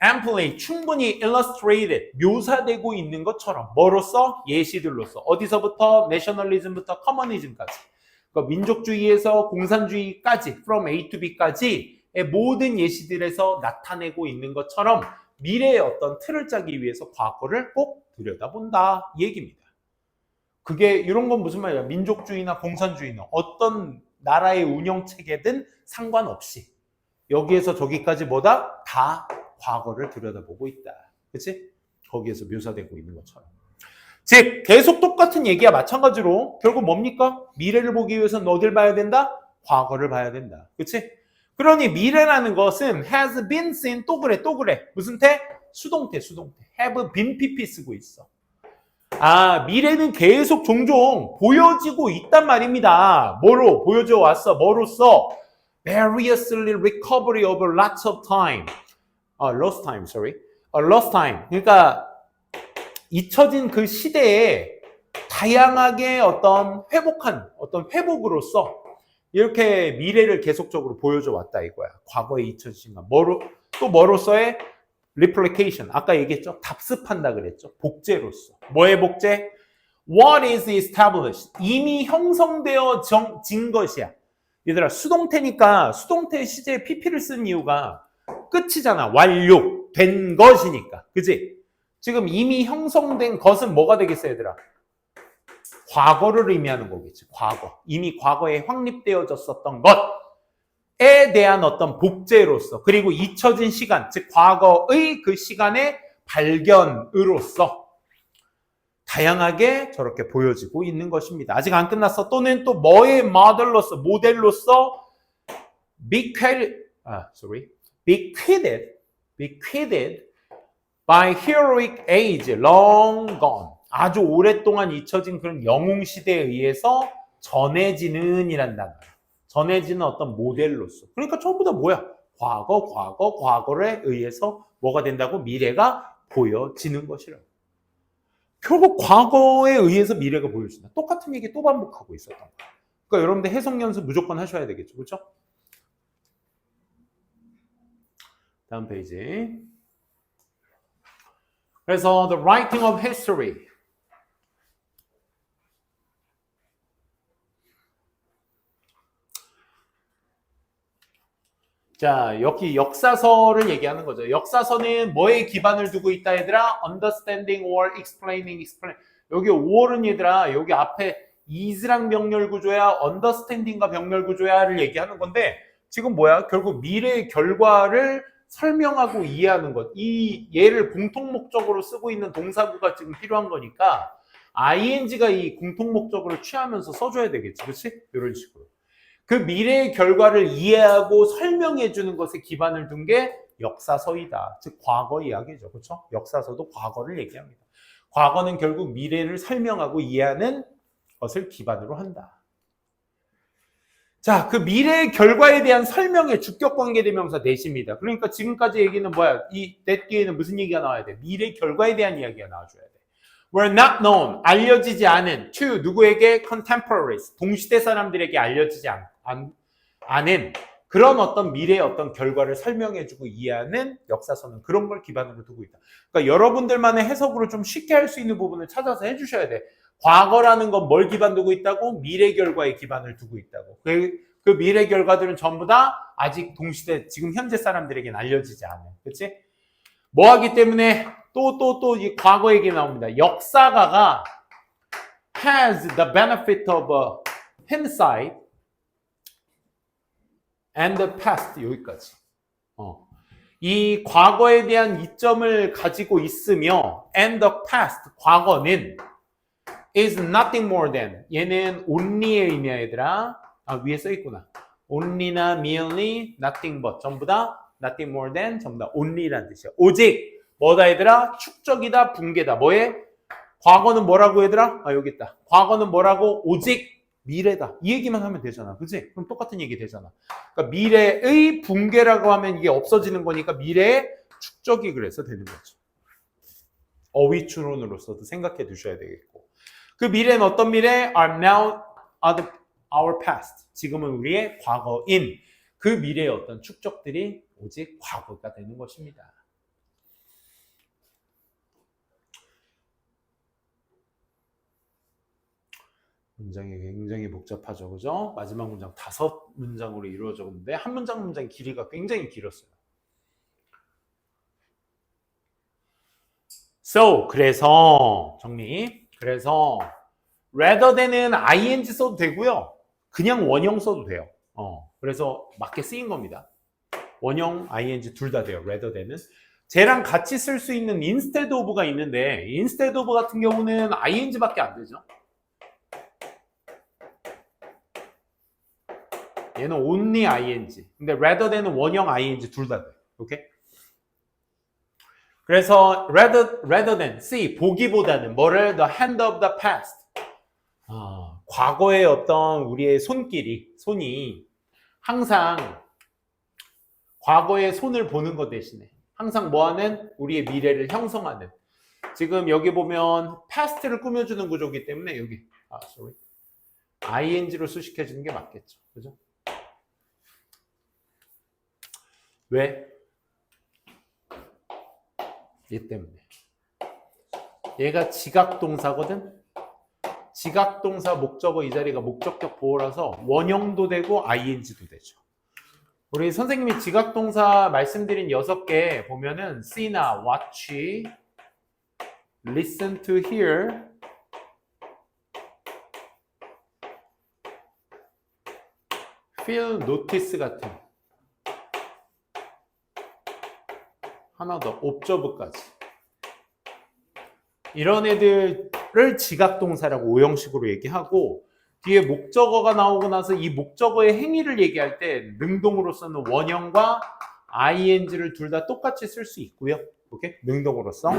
amply, 충분히 illustrated, 묘사되고 있는 것처럼 뭐로써? 예시들로서. 어디서부터? 내셔널리즘부터 커머니즘까지. 그러니까 민족주의에서 공산주의까지 from A to B까지의 모든 예시들에서 나타내고 있는 것처럼 미래의 어떤 틀을 짜기 위해서 과거를 꼭 들여다본다 이 얘기입니다. 그게 이런 건 무슨 말이야? 민족주의나 공산주의나 어떤 나라의 운영체계든 상관없이 여기에서 저기까지 뭐다? 다 과거를 들여다보고 있다. 그치? 거기에서 묘사되고 있는 것처럼. 즉 계속 똑같은 얘기야. 마찬가지로 결국 뭡니까? 미래를 보기 위해서는 어딜 봐야 된다? 과거를 봐야 된다. 그치? 그러니 미래라는 것은 has been seen 또 그래 또 그래. 무슨 태? 수동태 수동태. have been pp 쓰고 있어. 미래는 계속 종종 보여지고 있단 말입니다. 뭐로 보여져 왔어? 뭐로써? variously recovery over lots of time. lost time, sorry. lost time. 그러니까 잊혀진 그 시대에 다양하게 어떤 회복으로서 이렇게 미래를 계속적으로 보여줘 왔다 이거야. 과거에 잊혀진 것. 뭐로서의 replication. 아까 얘기했죠? 답습한다 그랬죠? 복제로서. 뭐의 복제? What is established? 이미 형성되어진 것이야. 얘들아, 수동태니까 수동태 시제에 pp를 쓴 이유가 끝이잖아. 완료된 것이니까. 그지? 지금 이미 형성된 것은 뭐가 되겠어, 얘들아? 과거를 의미하는 거겠지. 과거. 이미 과거에 확립되어졌었던 것에 대한 어떤 복제로서, 그리고 잊혀진 시간, 즉 과거의 그 시간의 발견으로서 다양하게 저렇게 보여지고 있는 것입니다. 아직 안 끝났어. 또는 또 뭐의 모델로서 bequeathed by heroic age, long gone. 아주 오랫동안 잊혀진 그런 영웅시대에 의해서 전해지는 이란 단어. 전해지는 어떤 모델로서. 그러니까 전부 다 뭐야? 과거에 의해서 뭐가 된다고? 미래가 보여지는 것이라고. 결국 과거에 의해서 미래가 보여진다. 똑같은 얘기 또 반복하고 있었던 거야. 그러니까 여러분들 해석 연습 무조건 하셔야 되겠죠. 그렇죠? 다음 페이지. 그래서 the writing of history. 자, 여기 역사서를 얘기하는 거죠. 역사서는 뭐에 기반을 두고 있다 얘들아? understanding or explaining. 여기 or은 얘들아, 여기 앞에 is랑 병렬 구조야, understanding과 병렬 구조야를 얘기하는 건데 지금 뭐야? 결국 미래의 결과를 설명하고 이해하는 것. 이 얘를 공통 목적으로 쓰고 있는 동사구가 지금 필요한 거니까 ing가 이 공통 목적으로 취하면서 써줘야 되겠지. 그렇지? 이런 식으로. 그 미래의 결과를 이해하고 설명해 주는 것에 기반을 둔 게 역사서이다. 즉 과거 이야기죠. 그렇죠? 역사서도 과거를 얘기합니다. 과거는 결국 미래를 설명하고 이해하는 것을 기반으로 한다. 자, 그 미래의 결과에 대한 설명의 주격관계대명사 that입니다. 그러니까 지금까지 얘기는 뭐야? 이 that 뒤에는 무슨 얘기가 나와야 돼? 미래의 결과에 대한 이야기가 나와줘야 돼. were not known, 알려지지 않은 to 누구에게? contemporaries, 동시대 사람들에게 알려지지 않은 그런 어떤 미래의 어떤 결과를 설명해주고 이해하는 역사서는 그런 걸 기반으로 두고 있다. 그러니까 여러분들만의 해석으로 좀 쉽게 할 수 있는 부분을 찾아서 해주셔야 돼. 과거라는 건 뭘 기반 두고 있다고? 미래 결과에 기반을 두고 있다고. 그 미래 결과들은 전부 다 아직 동시대, 지금 현재 사람들에게는 알려지지 않아요. 그치? 뭐 하기 때문에 또 이 과거 얘기 나옵니다. 역사가가 has the benefit of hindsight and the past. 여기까지. 이 과거에 대한 이점을 가지고 있으며 and the past, 과거는 is nothing more than, 얘는 only의 의미야 얘들아. 위에 써있구나. only나 merely, nothing but, 전부 다 nothing more than, 전부 다 only라는 뜻이야. 오직 뭐다 얘들아? 축적이다, 붕괴다. 뭐에? 과거는 뭐라고 얘들아? 여기 있다. 과거는 뭐라고? 오직 미래다. 이 얘기만 하면 되잖아. 그치? 그럼 똑같은 얘기 되잖아. 그러니까 미래의 붕괴라고 하면 이게 없어지는 거니까 미래의 축적이 그래서 되는 거죠. 어휘 추론으로서도 생각해 두셔야 되겠고. 그 미래는 어떤 미래? are now our past. 지금은 우리의 과거인 그 미래의 어떤 축적들이 오직 과거가 되는 것입니다. 문장이 굉장히 복잡하죠. 그죠? 마지막 문장 5문장으로 이루어졌는데 한 문장의 길이가 굉장히 길었어요. So, 그래서 정리. 그래서 rather than은 ing 써도 되고요. 그냥 원형 써도 돼요. 그래서 맞게 쓰인 겁니다. 원형, ing 둘 다 돼요. rather than은. 쟤랑 같이 쓸 수 있는 instead of가 있는데 instead of 같은 경우는 ing밖에 안 되죠. 얘는 only ing. 근데 rather than은 원형 ing 둘 다 돼요. 오케이? 그래서 rather than, see, 보기보다는 뭐를? the hand of the past. 과거의 어떤 우리의 손이 항상 과거의 손을 보는 것 대신에 항상 뭐하는? 우리의 미래를 형성하는. 지금 여기 보면 past를 꾸며주는 구조이기 때문에 여기 ing로 수식해주는 게 맞겠죠. 그죠? 왜? 얘 때문에. 얘가 지각동사거든? 지각동사 목적어 이 자리가 목적격 보호라서 원형도 되고 ing도 되죠. 우리 선생님이 지각동사 말씀드린 6개 보면은 see나 watch, listen to hear, feel, notice 같은 하나 더, observe까지. 이런 애들을 지각동사라고 오형식으로 얘기하고 뒤에 목적어가 나오고 나서 이 목적어의 행위를 얘기할 때 능동으로서는 원형과 ing를 둘 다 똑같이 쓸 수 있고요. 오케이? 능동으로서.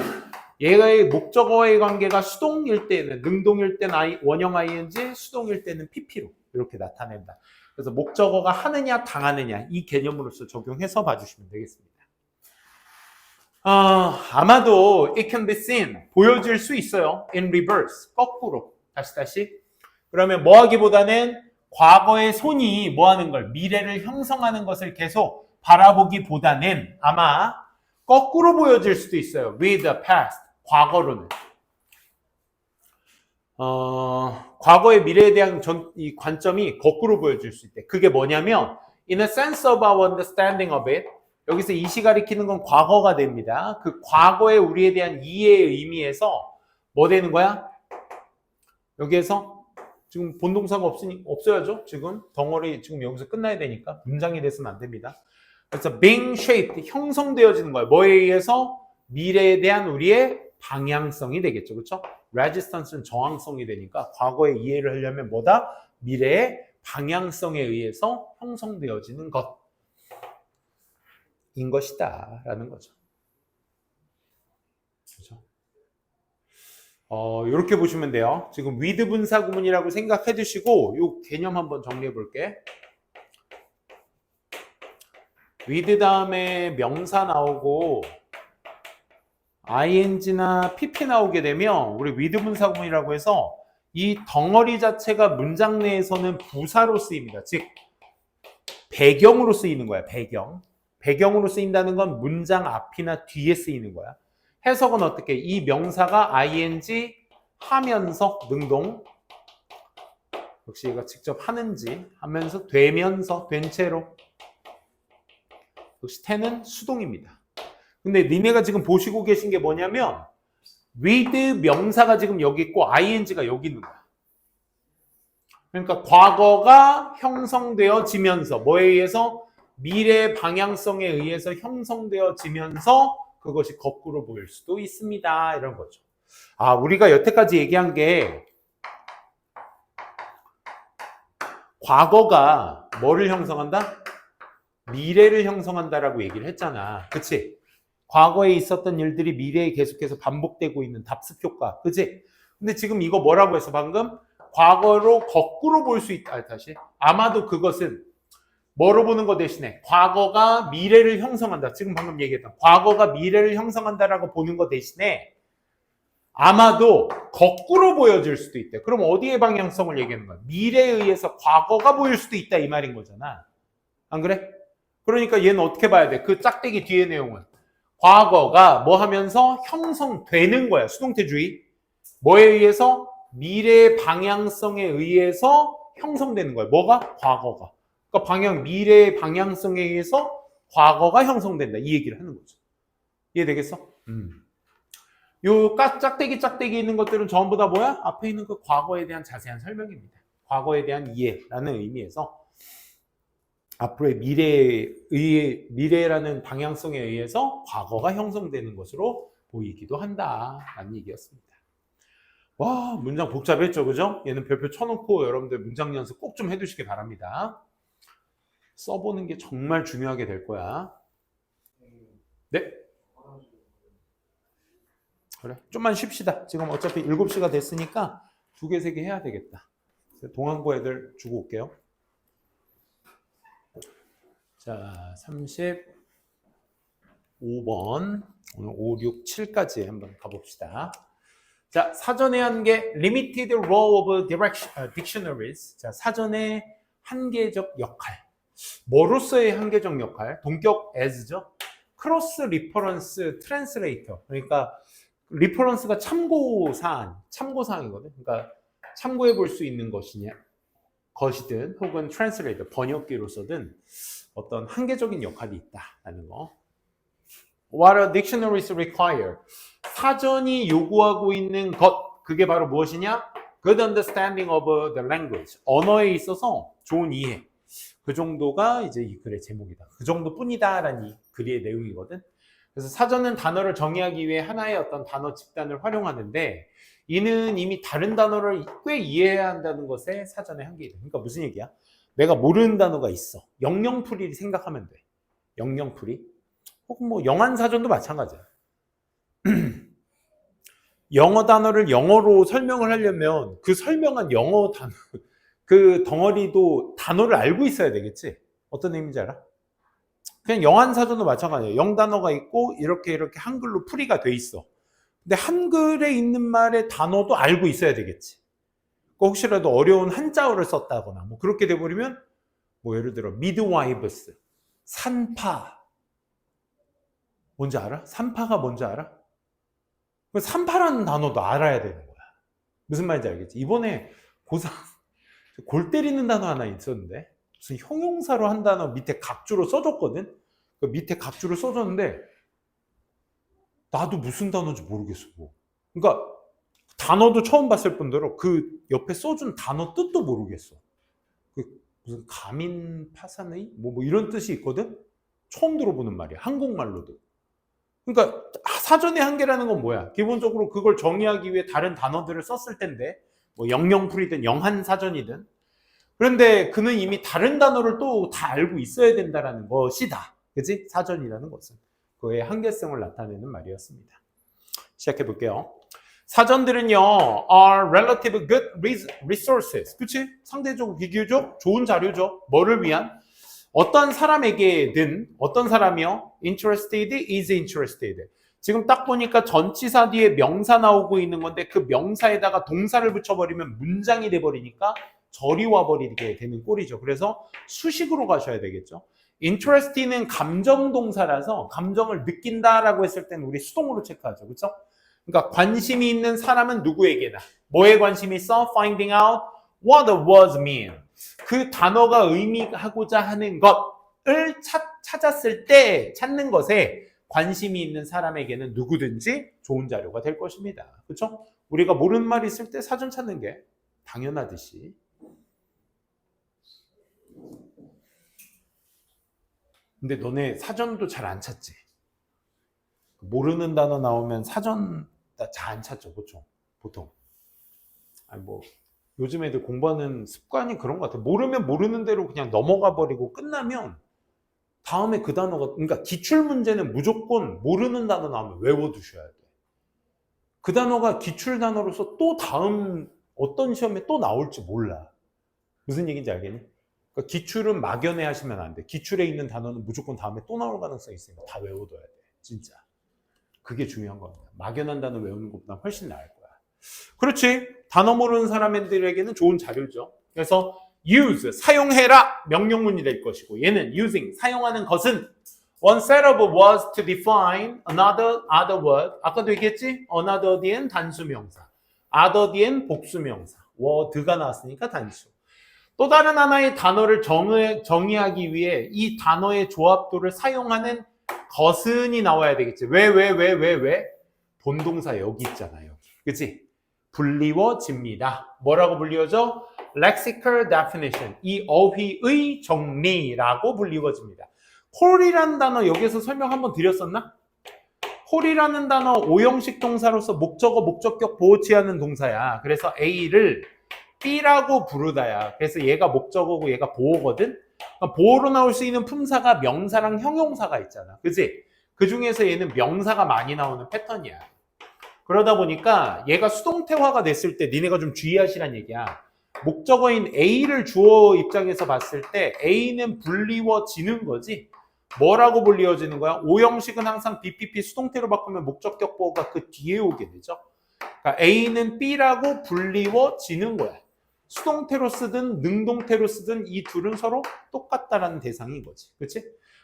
얘의 목적어의 관계가 수동일 때는, 능동일 때는 원형 ing, 수동일 때는 pp로 이렇게 나타낸다. 그래서 목적어가 하느냐 당하느냐 이 개념으로서 적용해서 봐주시면 되겠습니다. 아마도 it can be seen, 보여질 수 있어요. in reverse, 거꾸로. 다시. 그러면 뭐 하기보다는 과거의 손이 뭐 하는 걸, 미래를 형성하는 것을 계속 바라보기보다는 아마 거꾸로 보여질 수도 있어요. with the past, 과거로는. 과거의 미래에 대한 이 관점이 거꾸로 보여질 수 있대. 그게 뭐냐면 in a sense of our understanding of it, 여기서 이시 가리키는 건 과거가 됩니다. 그 과거의 우리에 대한 이해의 의미에서 뭐 되는 거야? 여기에서 지금 본동사가 없어야죠. 지금 덩어리 지금 여기서 끝나야 되니까 문장이 돼서는 안 됩니다. 그래서 being shaped, 형성되어지는 거예요. 뭐에 의해서? 미래에 대한 우리의 방향성이 되겠죠. 그렇죠? resistance는 저항성이 되니까 과거의 이해를 하려면 뭐다? 미래의 방향성에 의해서 형성되어지는 것인 것이다 라는 거죠. 그렇죠? 이렇게 보시면 돼요. 지금 with 분사 구문이라고 생각해 두시고 이 개념 한번 정리해 볼게. with 다음에 명사 나오고 ing나 pp 나오게 되면 우리 with 분사 구문이라고 해서 이 덩어리 자체가 문장 내에서는 부사로 쓰입니다. 즉 배경으로 쓰이는 거야. 배경으로 쓰인다는 건 문장 앞이나 뒤에 쓰이는 거야. 해석은 어떻게? 이 명사가 ing 하면서 능동, 역시 얘가 직접 하는지 하면서 되면서 된 채로, 역시 태는 수동입니다. 근데 니네가 지금 보시고 계신 게 뭐냐면 with 명사가 지금 여기 있고 ing가 여기 있는 거야. 그러니까 과거가 형성되어지면서 뭐에 의해서? 미래 방향성에 의해서 형성되어지면서 그것이 거꾸로 보일 수도 있습니다. 이런 거죠. 우리가 여태까지 얘기한 게 과거가 뭐를 형성한다? 미래를 형성한다라고 얘기를 했잖아. 그치? 과거에 있었던 일들이 미래에 계속해서 반복되고 있는 답습 효과. 그치? 근데 지금 이거 뭐라고 해서 방금? 과거로 거꾸로 볼 수 있다. 다시. 아마도 그것은 뭐로 보는 거 대신에 과거가 미래를 형성한다. 지금 방금 얘기했던 과거가 미래를 형성한다라고 보는 거 대신에 아마도 거꾸로 보여질 수도 있대. 그럼 어디의 방향성을 얘기하는 거야? 미래에 의해서 과거가 보일 수도 있다 이 말인 거잖아. 안 그래? 그러니까 얘는 어떻게 봐야 돼? 그 짝대기 뒤에 내용은 과거가 뭐 하면서 형성되는 거야. 수동태주의. 뭐에 의해서? 미래의 방향성에 의해서 형성되는 거야. 뭐가? 과거가. 그러니까 미래의 방향성에 의해서 과거가 형성된다. 이 얘기를 하는 거죠. 이해되겠어? 요 짝대기 있는 것들은 전부 다 뭐야? 앞에 있는 그 과거에 대한 자세한 설명입니다. 과거에 대한 이해라는 의미에서 앞으로의 미래라는 방향성에 의해서 과거가 형성되는 것으로 보이기도 한다라는 얘기였습니다. 와, 문장 복잡했죠, 그죠? 얘는 별표 쳐놓고 여러분들 문장 연습 꼭 좀 해두시기 바랍니다. 써보는 게 정말 중요하게 될 거야. 네? 그래, 좀만 쉽시다. 지금 어차피 7시가 됐으니까 2개, 3개 해야 되겠다. 동안고 애들 주고 올게요. 자, 35번. 오늘 5, 6, 7까지 한번 가봅시다. 자, 사전의 한계, limited role of dictionaries. 자, 사전의 한계적 역할. 뭐로서의 한계적 역할? 동격 as죠. cross reference translator. 그러니까 리퍼런스가 참고사항이거든. 그러니까 참고해 볼 수 있는 것이든 혹은 translator, 번역기로서든 어떤 한계적인 역할이 있다라는 거. What are dictionaries require? 사전이 요구하고 있는 것, 그게 바로 무엇이냐? Good understanding of the language. 언어에 있어서 좋은 이해. 그 정도가 이제 이 글의 제목이다. 그 정도뿐이다라는 이 글의 내용이거든. 그래서 사전은 단어를 정의하기 위해 하나의 어떤 단어 집단을 활용하는데 이는 이미 다른 단어를 꽤 이해해야 한다는 것에 사전의 한계이다. 그러니까 무슨 얘기야? 내가 모르는 단어가 있어. 영영풀이 생각하면 돼. 영영풀이. 혹은 뭐 영한사전도 마찬가지야. 영어 단어를 영어로 설명을 하려면 그 설명한 영어 단어, 그 덩어리도 단어를 알고 있어야 되겠지? 어떤 의미인지 알아? 그냥 영한사전도 마찬가지예요. 영단어가 있고 이렇게 한글로 풀이가 돼 있어. 근데 한글에 있는 말의 단어도 알고 있어야 되겠지. 혹시라도 어려운 한자어를 썼다거나 뭐 그렇게 돼버리면 뭐 예를 들어 midwives, 산파. 뭔지 알아? 산파가 뭔지 알아? 산파라는 단어도 알아야 되는 거야. 무슨 말인지 알겠지? 이번에 고3 골 때리는 단어 하나 있었는데 무슨 형용사로 한 단어 밑에 각주로 써줬거든? 그 밑에 각주로 써줬는데 나도 무슨 단어인지 모르겠어. 그러니까 단어도 처음 봤을 뿐더러 그 옆에 써준 단어 뜻도 모르겠어. 그 무슨 가민 파산의 뭐 이런 뜻이 있거든. 처음 들어보는 말이야. 한국말로도. 그러니까 사전의 한계라는 건 뭐야? 기본적으로 그걸 정의하기 위해 다른 단어들을 썼을 텐데 뭐 영영풀이든 영한사전이든 그런데 그는 이미 다른 단어를 또 다 알고 있어야 된다는 것이다. 그치? 사전이라는 것은 그의 한계성을 나타내는 말이었습니다. 시작해 볼게요. 사전들은요, are relative good resources. 그치? 상대적으로 비교적 좋은 자료죠. 뭐를 위한? 어떤 사람에게든 어떤 사람이요? interested is interested. 지금 딱 보니까 전치사 뒤에 명사 나오고 있는 건데 그 명사에다가 동사를 붙여버리면 문장이 돼버리니까 절이 와버리게 되는 꼴이죠. 그래서 수식으로 가셔야 되겠죠. interest는 감정 동사라서 감정을 느낀다라고 했을 때는 우리 수동으로 체크하죠. 그렇죠? 그러니까 관심이 있는 사람은 누구에게나 뭐에 관심이 있어? Finding out what the words mean. 그 단어가 의미하고자 하는 것을 찾았을 때 찾는 것에 관심이 있는 사람에게는 누구든지 좋은 자료가 될 것입니다. 그렇죠? 우리가 모르는 말이 있을 때 사전 찾는 게 당연하듯이. 근데 너네 사전도 잘 안 찾지? 모르는 단어 나오면 사전 잘 안 찾죠, 그렇죠? 보통. 아니 뭐 요즘 애들 공부하는 습관이 그런 것 같아요. 모르면 모르는 대로 그냥 넘어가 버리고 끝나면 다음에 그 단어가, 그러니까 기출 문제는 무조건 모르는 단어 나오면 외워두셔야 돼. 그 단어가 기출 단어로서 또 다음 어떤 시험에 또 나올지 몰라. 무슨 얘기인지 알겠니? 그러니까 기출은 막연해 하시면 안 돼. 기출에 있는 단어는 무조건 다음에 또 나올 가능성이 있으니까 다 외워둬야 돼. 진짜. 그게 중요한 겁니다. 막연한 단어 외우는 것보다 훨씬 나을 거야. 그렇지. 단어 모르는 사람들에게는 좋은 자료죠. 그래서 use, 사용해라 명령문이 될 것이고 얘는 using, 사용하는 것은 one set of was to define another other word. 아까도 얘기했지? another 뒤엔 단수명사, other 뒤엔 복수명사, word가 나왔으니까 단수. 또 다른 하나의 단어를 정의하기 위해 이 단어의 조합도를 사용하는 것은이 나와야 되겠지. 왜? 본동사 여기 있잖아요. 그치? 불리워집니다. 뭐라고 불리워져? lexical definition. 이 어휘의 정리라고 불리워집니다. 홀이라는 단어 여기서 설명 한번 드렸었나? 홀이라는 단어 오형식 동사로서 목적어, 목적격 보호치하는 동사야. 그래서 A를 B라고 부르다야. 그래서 얘가 목적어고 얘가 보호거든. 그러니까 보호로 나올 수 있는 품사가 명사랑 형용사가 있잖아. 그치? 그 중에서 얘는 명사가 많이 나오는 패턴이야. 그러다 보니까 얘가 수동태화가 됐을 때 니네가 좀 주의하시란 얘기야. 목적어인 A를 주어 입장에서 봤을 때 A는 불리워지는 거지. 뭐라고 불리워지는 거야? 오형식은 항상 BPP 수동태로 바꾸면 목적격 보호가 그 뒤에 오게 되죠. 그러니까 A는 B라고 불리워지는 거야. 수동태로 쓰든 능동태로 쓰든 이 둘은 서로 똑같다라는 대상인 거지. 그렇지?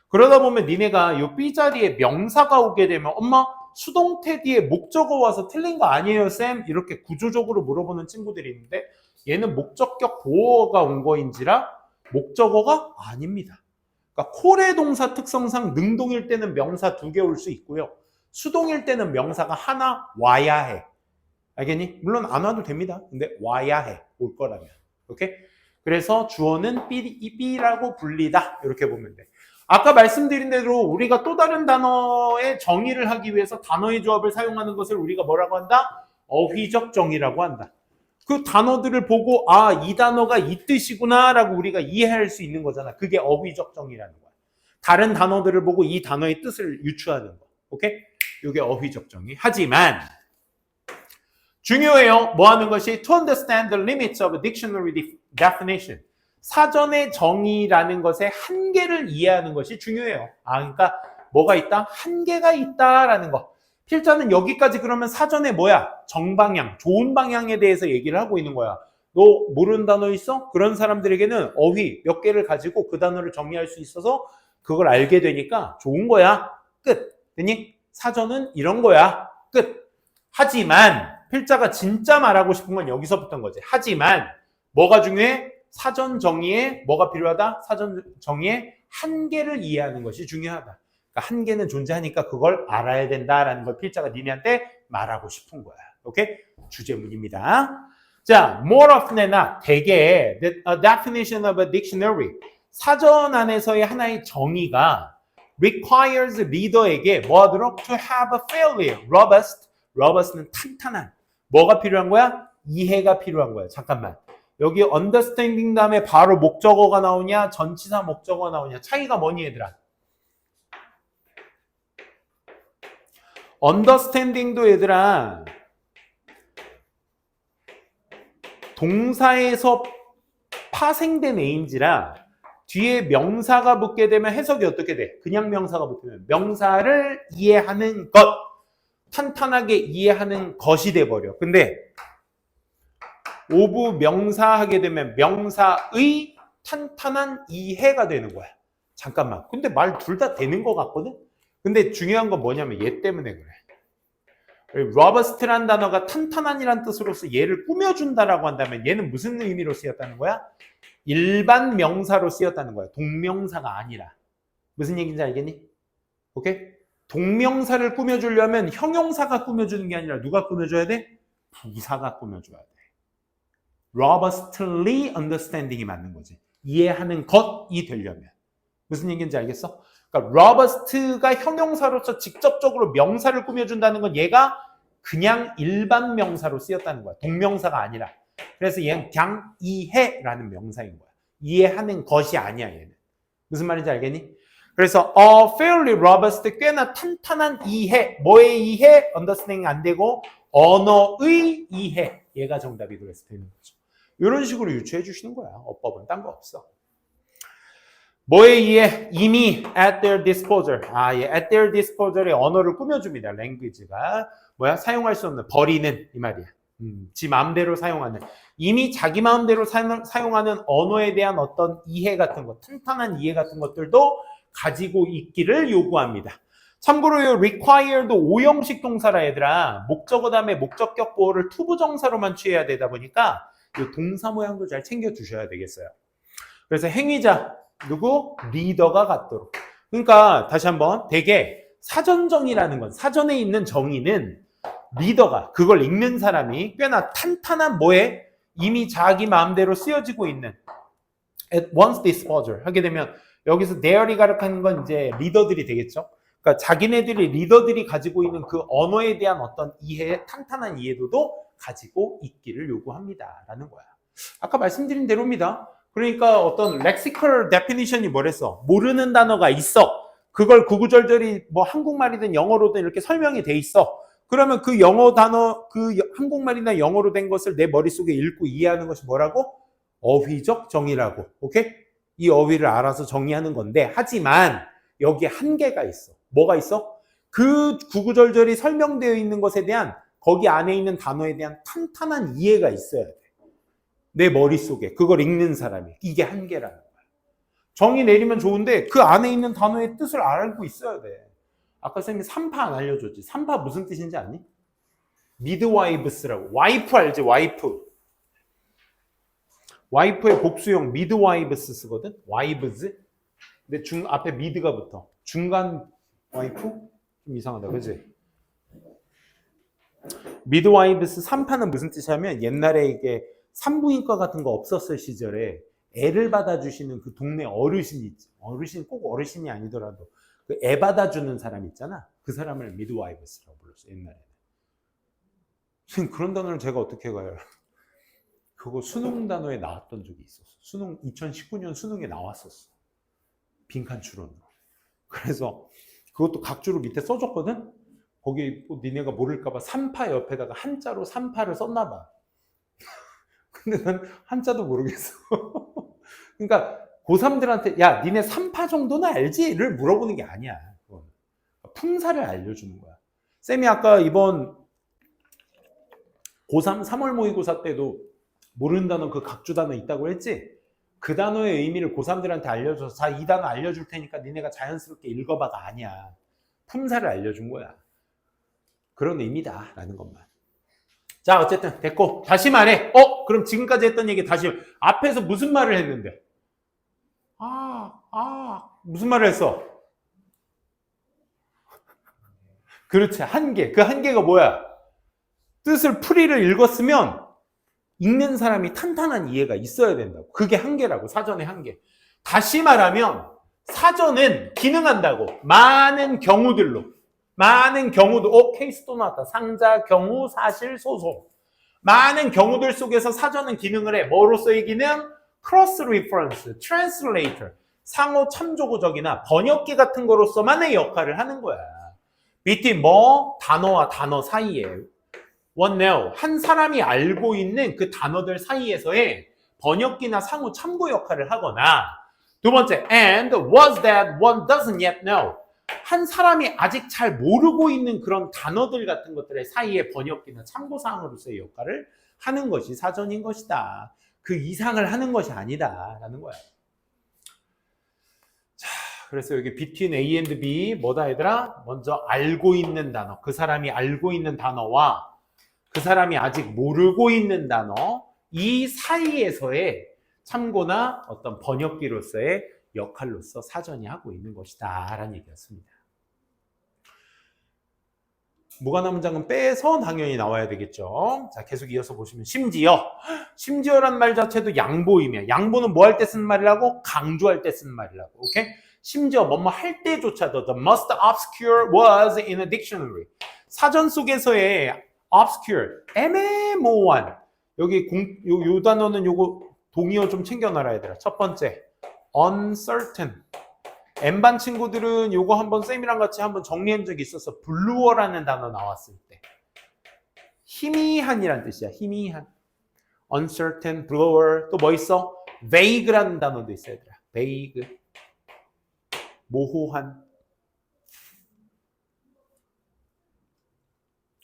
그러다 보면 니네가 이 B 자리에 명사가 오게 되면 엄마 수동태 뒤에 목적어 와서 틀린 거 아니에요 쌤? 이렇게 구조적으로 물어보는 친구들이 있는데 얘는 목적격 보호가 온 거인지라 목적어가 아닙니다. 그러니까 콜의 동사 특성상 능동일 때는 명사 2개 올 수 있고요. 수동일 때는 명사가 하나 와야 해. 알겠니? 물론 안 와도 됩니다. 근데 와야 해. 올 거라면. 오케이? 그래서 주어는 B라고 불리다. 이렇게 보면 돼. 아까 말씀드린 대로 우리가 또 다른 단어의 정의를 하기 위해서 단어의 조합을 사용하는 것을 우리가 뭐라고 한다? 어휘적 정의라고 한다. 그 단어들을 보고 아, 이 단어가 이 뜻이구나 라고 우리가 이해할 수 있는 거잖아. 그게 어휘적 정의라는 거야. 다른 단어들을 보고 이 단어의 뜻을 유추하는 거. 오케이? 이게 어휘적 정의. 하지만 중요해요. 뭐 하는 것이 to understand the limits of a dictionary definition. 사전의 정의라는 것의 한계를 이해하는 것이 중요해요. 아, 그러니까 뭐가 있다? 한계가 있다라는 거. 필자는 여기까지 그러면 사전에 뭐야? 정방향, 좋은 방향에 대해서 얘기를 하고 있는 거야. 너 모르는 단어 있어? 그런 사람들에게는 어휘 몇 개를 가지고 그 단어를 정의할 수 있어서 그걸 알게 되니까 좋은 거야. 끝. 됐니? 사전은 이런 거야. 끝. 하지만 필자가 진짜 말하고 싶은 건 여기서부터인 거지. 하지만 뭐가 중요해? 사전 정의에 뭐가 필요하다? 사전 정의의 한계를 이해하는 것이 중요하다. 그러니까 한계는 존재하니까 그걸 알아야 된다라는 걸 필자가 니네한테 말하고 싶은 거야. 오케이? 주제문입니다. 자, more often than not, 대개 a definition of a dictionary, 사전 안에서의 하나의 정의가 requires reader에게 뭐 하도록? to have a fairly robust는 탄탄한, 뭐가 필요한 거야? 이해가 필요한 거야. 잠깐만. 여기 understanding 다음에 바로 목적어가 나오냐, 전치사 목적어가 나오냐, 차이가 뭐니 얘들아? understanding도 얘들아 동사에서 파생된 A인지라 뒤에 명사가 붙게 되면 해석이 어떻게 돼? 그냥 명사가 붙으면 명사를 이해하는 것, 탄탄하게 이해하는 것이 돼버려. 근데 오브 명사 하게 되면 명사의 탄탄한 이해가 되는 거야. 잠깐만. 근데 말 둘 다 되는 것 같거든? 근데 중요한 건 뭐냐면 얘 때문에 그래. robust란 단어가 탄탄한이란 뜻으로서 얘를 꾸며준다라고 한다면 얘는 무슨 의미로 쓰였다는 거야? 일반 명사로 쓰였다는 거야. 동명사가 아니라. 무슨 얘기인지 알겠니? 오케이? 동명사를 꾸며주려면 형용사가 꾸며주는 게 아니라 누가 꾸며줘야 돼? 부사가 꾸며줘야 돼. robustly understanding이 맞는 거지. 이해하는 것이 되려면. 무슨 얘기인지 알겠어? 그러니까 robust가 형용사로서 직접적으로 명사를 꾸며준다는 건 얘가 그냥 일반 명사로 쓰였다는 거야. 동명사가 아니라. 그래서 얘는 그냥 이해라는 명사인 거야. 이해하는 것이 아니야, 얘는. 무슨 말인지 알겠니? 그래서 fairly robust, 꽤나 탄탄한 이해. 뭐의 이해? understanding 안 되고 언어의 이해. 얘가 정답이 그래서 되는 거죠. 이런 식으로 유추해 주시는 거야. 어법은 딴 거 없어. 뭐에 의해? 이미 at their disposal. 예, at their disposal의 언어를 꾸며줍니다. language가. 뭐야? 사용할 수 없는, 버리는 이 말이야. 지 마음대로 사용하는. 이미 자기 마음대로 사용하는 언어에 대한 어떤 이해 같은 것, 탄탄한 이해 같은 것들도 가지고 있기를 요구합니다. 참고로 이 require도 오형식 동사라 얘들아. 목적어 다음에 목적격 보호를 투부정사로만 취해야 되다 보니까 이 동사 모양도 잘 챙겨 주셔야 되겠어요. 그래서 행위자 누구? 리더가 같도록. 그러니까 다시 한번 대개 사전정의라는 건 사전에 있는 정의는 리더가 그걸 읽는 사람이 꽤나 탄탄한 뭐에 이미 자기 마음대로 쓰여지고 있는 at once disposal 하게 되면 여기서 there이 가르치는 건 이제 리더들이 되겠죠. 그러니까 자기네들이 리더들이 가지고 있는 그 언어에 대한 어떤 이해의 탄탄한 이해도도 가지고 있기를 요구합니다라는 거야. 아까 말씀드린 대로입니다. 그러니까 어떤 lexical definition이 뭐랬어? 모르는 단어가 있어. 그걸 구구절절히 뭐 한국말이든 영어로든 이렇게 설명이 돼 있어. 그러면 그 영어 단어, 그 한국말이나 영어로 된 것을 내 머릿속에 읽고 이해하는 것이 뭐라고? 어휘적 정의라고. 오케이? 이 어휘를 알아서 정의하는 건데, 하지만 여기에 한계가 있어. 뭐가 있어? 그 구구절절히 설명되어 있는 것에 대한 거기 안에 있는 단어에 대한 탄탄한 이해가 있어야 돼. 내 머릿속에 그걸 읽는 사람이. 이게 한계라는 거야. 정의 내리면 좋은데 그 안에 있는 단어의 뜻을 알고 있어야 돼. 아까 선생님이 삼파 안 알려줬지. 삼파 무슨 뜻인지 아니? midwives라고. 와이프 알지? 와이프. 와이프의 복수형 midwives 쓰거든? wives. 근데 앞에 mid가 붙어. 중간 와이프? 좀 이상하다. 그치? midwives 삼파는 무슨 뜻이냐면 옛날에 이게 산부인과 같은 거 없었을 시절에 애를 받아주시는 그 동네 어르신이 있지. 어르신 꼭 어르신이 아니더라도 그 애 받아주는 사람 있잖아. 그 사람을 midwives라고 불렀어 옛날에. 그런 단어를 제가 어떻게 가요? 그거 수능 단어에 나왔던 적이 있었어. 수능 2019년 수능에 나왔었어. 빈칸 추론으로. 그래서 그것도 각주로 밑에 써줬거든. 거기 뭐 니네가 모를까봐 삼파 옆에다가 한자로 삼파를 썼나봐. 근데 난 한자도 모르겠어. 그러니까 고3들한테 야 니네 3파 정도는 알지? 를 물어보는 게 아니야. 품사를 알려주는 거야. 쌤이 아까 이번 고3 3월 모의고사 때도 모르는 단어 그 각주 단어 있다고 했지? 그 단어의 의미를 고3들한테 알려줘서 자, 이 단어 알려줄 테니까 니네가 자연스럽게 읽어봐가 아니야. 품사를 알려준 거야. 그런 의미다 라는 것만. 자 어쨌든 됐고 다시 말해. 그럼 지금까지 했던 얘기 다시 앞에서 무슨 말을 했는데? 무슨 말을 했어? 그렇지 한계. 그 한계가 뭐야? 뜻을 풀이를 읽었으면 읽는 사람이 탄탄한 이해가 있어야 된다고. 그게 한계라고. 사전의 한계. 다시 말하면 사전은 기능한다고. 많은 경우들로. 많은 경우도 케이스 또 나왔다. 상자, 경우, 사실, 소송. 많은 경우들 속에서 사전은 기능을 해. 뭐로서의 기능? cross reference, translator, 상호 참조구적이나 번역기 같은 거로서만의 역할을 하는 거야. between 뭐? 단어와 단어 사이에. what now? 한 사람이 알고 있는 그 단어들 사이에서의 번역기나 상호 참고 역할을 하거나 두 번째, and was that one doesn't yet know? 한 사람이 아직 잘 모르고 있는 그런 단어들 같은 것들의 사이에 번역기나 참고사항으로서의 역할을 하는 것이 사전인 것이다. 그 이상을 하는 것이 아니다 라는 거야. 자, 그래서 여기 between A and B 뭐다 얘들아? 먼저 알고 있는 단어, 그 사람이 알고 있는 단어와 그 사람이 아직 모르고 있는 단어, 이 사이에서의 참고나 어떤 번역기로서의 역할로서 사전이 하고 있는 것이다 라는 얘기였습니다. 무관한 문장은 빼서 당연히 나와야 되겠죠. 자, 계속 이어서 보시면 심지어란 말 자체도 양보이며, 양보는 뭐 할 때 쓰는 말이라고? 강조할 때 쓰는 말이라고. 오케이? 심지어 뭐뭐 할 때조차도 the most obscure was in a dictionary. 사전 속에서의 obscure, 애매모호한. 여기 요 단어는 요거 동의어 좀 챙겨놔라 얘들아. 첫 번째, uncertain. N반 친구들은 요거 한번 쌤이랑 같이 한번 정리한 적이 있어서 블루어라는 단어 나왔을 때 희미한이란 뜻이야. 희미한. uncertain, bluer. 또 뭐 있어? vague라는 단어도 있어 얘들아. vague. 모호한.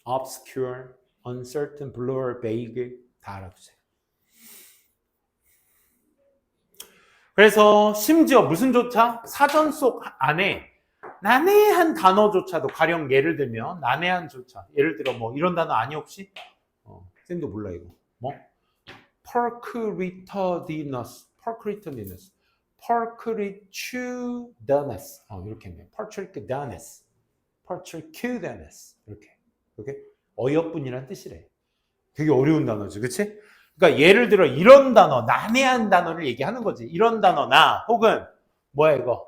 obscure, uncertain, bluer, vague 다 알아두세요. 그래서 심지어 무슨 조차? 사전 속 안에 난해한 단어조차도 가령 예를 들면 난해한 조차 예를 들어 뭐 이런 단어 아니 혹시? 쌤도 몰라 이거 뭐? Percritudinous 이렇게 했네요. Percritudinous 이렇게 어여뿐이란 뜻이래. 되게 어려운 단어지, 그치? 그러니까 예를 들어 이런 단어, 난해한 단어를 얘기하는 거지. 이런 단어나 혹은 뭐야 이거?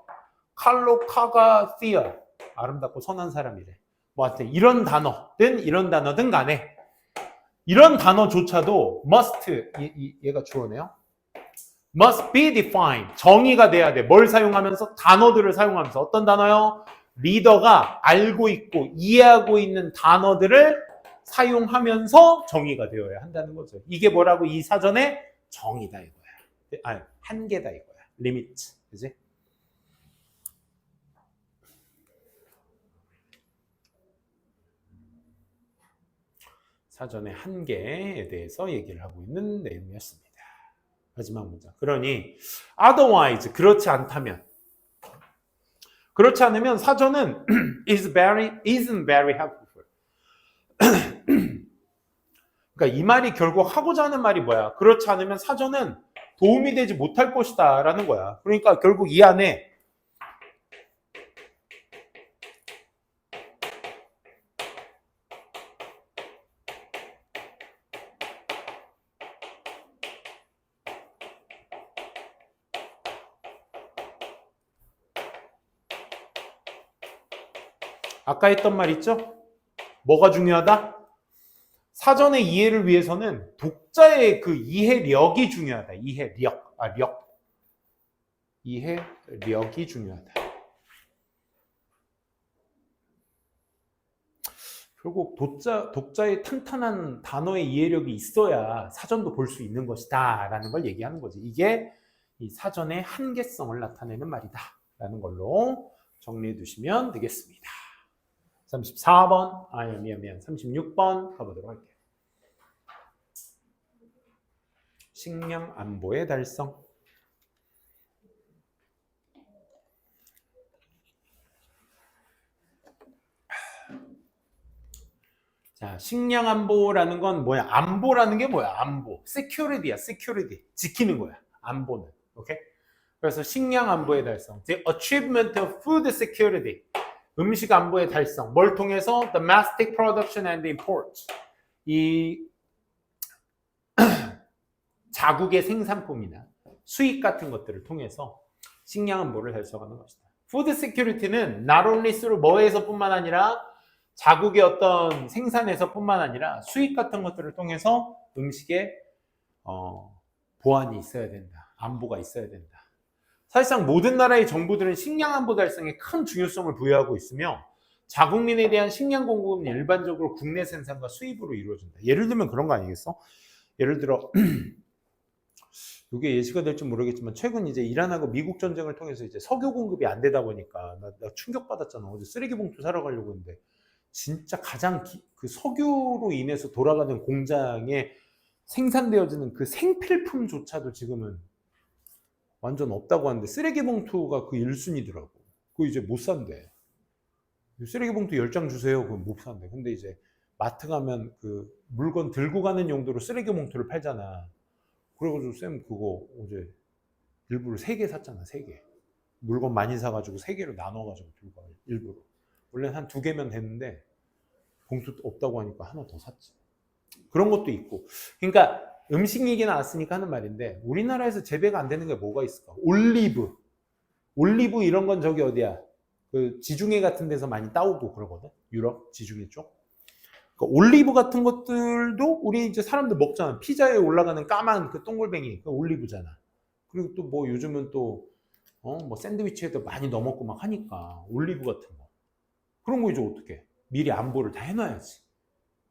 칼로카가시아 아름답고 선한 사람이래. 뭐 하여튼 이런 단어든 간에 이런 단어조차도 must 얘가 주어네요. must be defined 정의가 돼야 돼. 뭘 사용하면서? 단어들을 사용하면서. 어떤 단어요? 리더가 알고 있고 이해하고 있는 단어들을 사용하면서 정의가 되어야 한다는 거죠. 이게 뭐라고? 이 사전의 정의다 이거야. 아니, 한계다 이거야. 리미트. 그지? 사전의 한계에 대해서 얘기를 하고 있는 내용이었습니다. 마지막 문장. 그러니 otherwise 그렇지 않다면 그렇지 않으면 사전은 isn't very helpful. 그러니까 이 말이 결국 하고자 하는 말이 뭐야? 그렇지 않으면 사전은 도움이 되지 못할 것이다 라는 거야. 그러니까 결국 이 안에 아까 했던 말 있죠? 뭐가 중요하다? 사전의 이해를 위해서는 독자의 그 이해력이 중요하다. 이해력이 중요하다. 결국 독자의 탄탄한 단어의 이해력이 있어야 사전도 볼 수 있는 것이다 라는 걸 얘기하는 거지. 이게 이 사전의 한계성을 나타내는 말이다 라는 걸로 정리해 두시면 되겠습니다. 34번, 36번 가보도록 할게요. 식량 안보의 달성. 자, 식량 안보라는 건 뭐야? 안보라는 게 뭐야? 안보. security야, security. 지키는 거야. 안보는. 오케이? 그래서 식량 안보의 달성. The achievement of food security. 음식 안보의 달성. 뭘 통해서? Domestic production and import. 이 자국의 생산품이나 수익 같은 것들을 통해서 식량 안보를 달성하는 것이다. 푸드 시큐리티는 not only through 뭐에서뿐만 아니라 자국의 어떤 생산에서뿐만 아니라 수익 같은 것들을 통해서 음식의 보안이 있어야 된다. 안보가 있어야 된다. 사실상 모든 나라의 정부들은 식량 안보 달성에 큰 중요성을 부여하고 있으며 자국민에 대한 식량 공급은 일반적으로 국내 생산과 수입으로 이루어진다. 예를 들면 그런 거 아니겠어? 예를 들어 이게 예시가 될지 모르겠지만 최근 이제 이란하고 미국 전쟁을 통해서 이제 석유 공급이 안 되다 보니까 나 충격 받았잖아. 어제 쓰레기 봉투 사러 가려고 했는데 진짜 가장 그 석유로 인해서 돌아가는 공장에 생산되어지는 그 생필품조차도 지금은 완전 없다고 하는데 쓰레기 봉투가 그 1순위더라고. 그거 이제 못 산대. 쓰레기 봉투 10장 주세요. 그건 못 산대. 근데 이제 마트 가면 그 물건 들고 가는 용도로 쓰레기 봉투를 팔잖아. 그래가지고 쌤 그거 어제 일부러 3개 샀잖아. 3개. 물건 많이 사가지고 3개로 나눠가지고 들고 가. 일부러. 원래는 한 2개면 됐는데 봉투 없다고 하니까 하나 더 샀지. 그런 것도 있고. 그러니까 음식 얘기 나왔으니까 하는 말인데 우리나라에서 재배가 안 되는 게 뭐가 있을까? 올리브 이런 건 저기 어디야? 그 지중해 같은 데서 많이 따오고 그러거든. 유럽 지중해 쪽. 그러니까 올리브 같은 것들도 우리 이제 사람들 먹잖아. 피자에 올라가는 까만 그 동글뱅이 그 올리브잖아. 그리고 또 뭐 요즘은 또 뭐 샌드위치에도 많이 넣어 먹고 막 하니까 올리브 같은 거. 그런 거 이제 어떻게? 미리 안보를 다 해놔야지.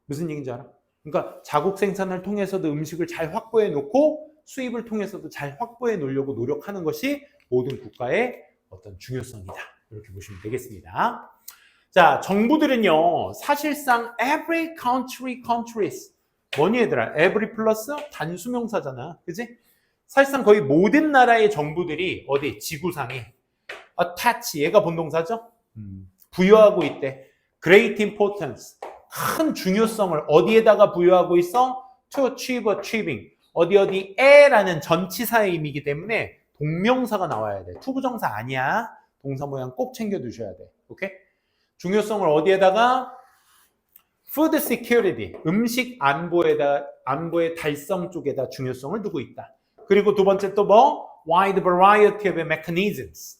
무슨 얘기인지 알아? 그러니까 자국 생산을 통해서도 음식을 잘 확보해 놓고 수입을 통해서도 잘 확보해 놓으려고 노력하는 것이 모든 국가의 어떤 중요성이다. 이렇게 보시면 되겠습니다. 자, 정부들은요, 사실상 every countries. 뭐니 얘들아? every 플러스 단수명사잖아. 그지? 사실상 거의 모든 나라의 정부들이 어디? 지구상에 attach, 얘가 본동사죠? 부여하고 있대. great importance. 큰 중요성을 어디에다가 부여하고 있어? to achieving. 어디에라는 전치사의 의미이기 때문에 동명사가 나와야 돼. 투부정사 아니야. 동사 모양 꼭 챙겨 두셔야 돼. 오케이? 중요성을 어디에다가? food security. 음식 안보의 달성 쪽에다 중요성을 두고 있다. 그리고 두 번째 또 뭐? wide variety of mechanisms.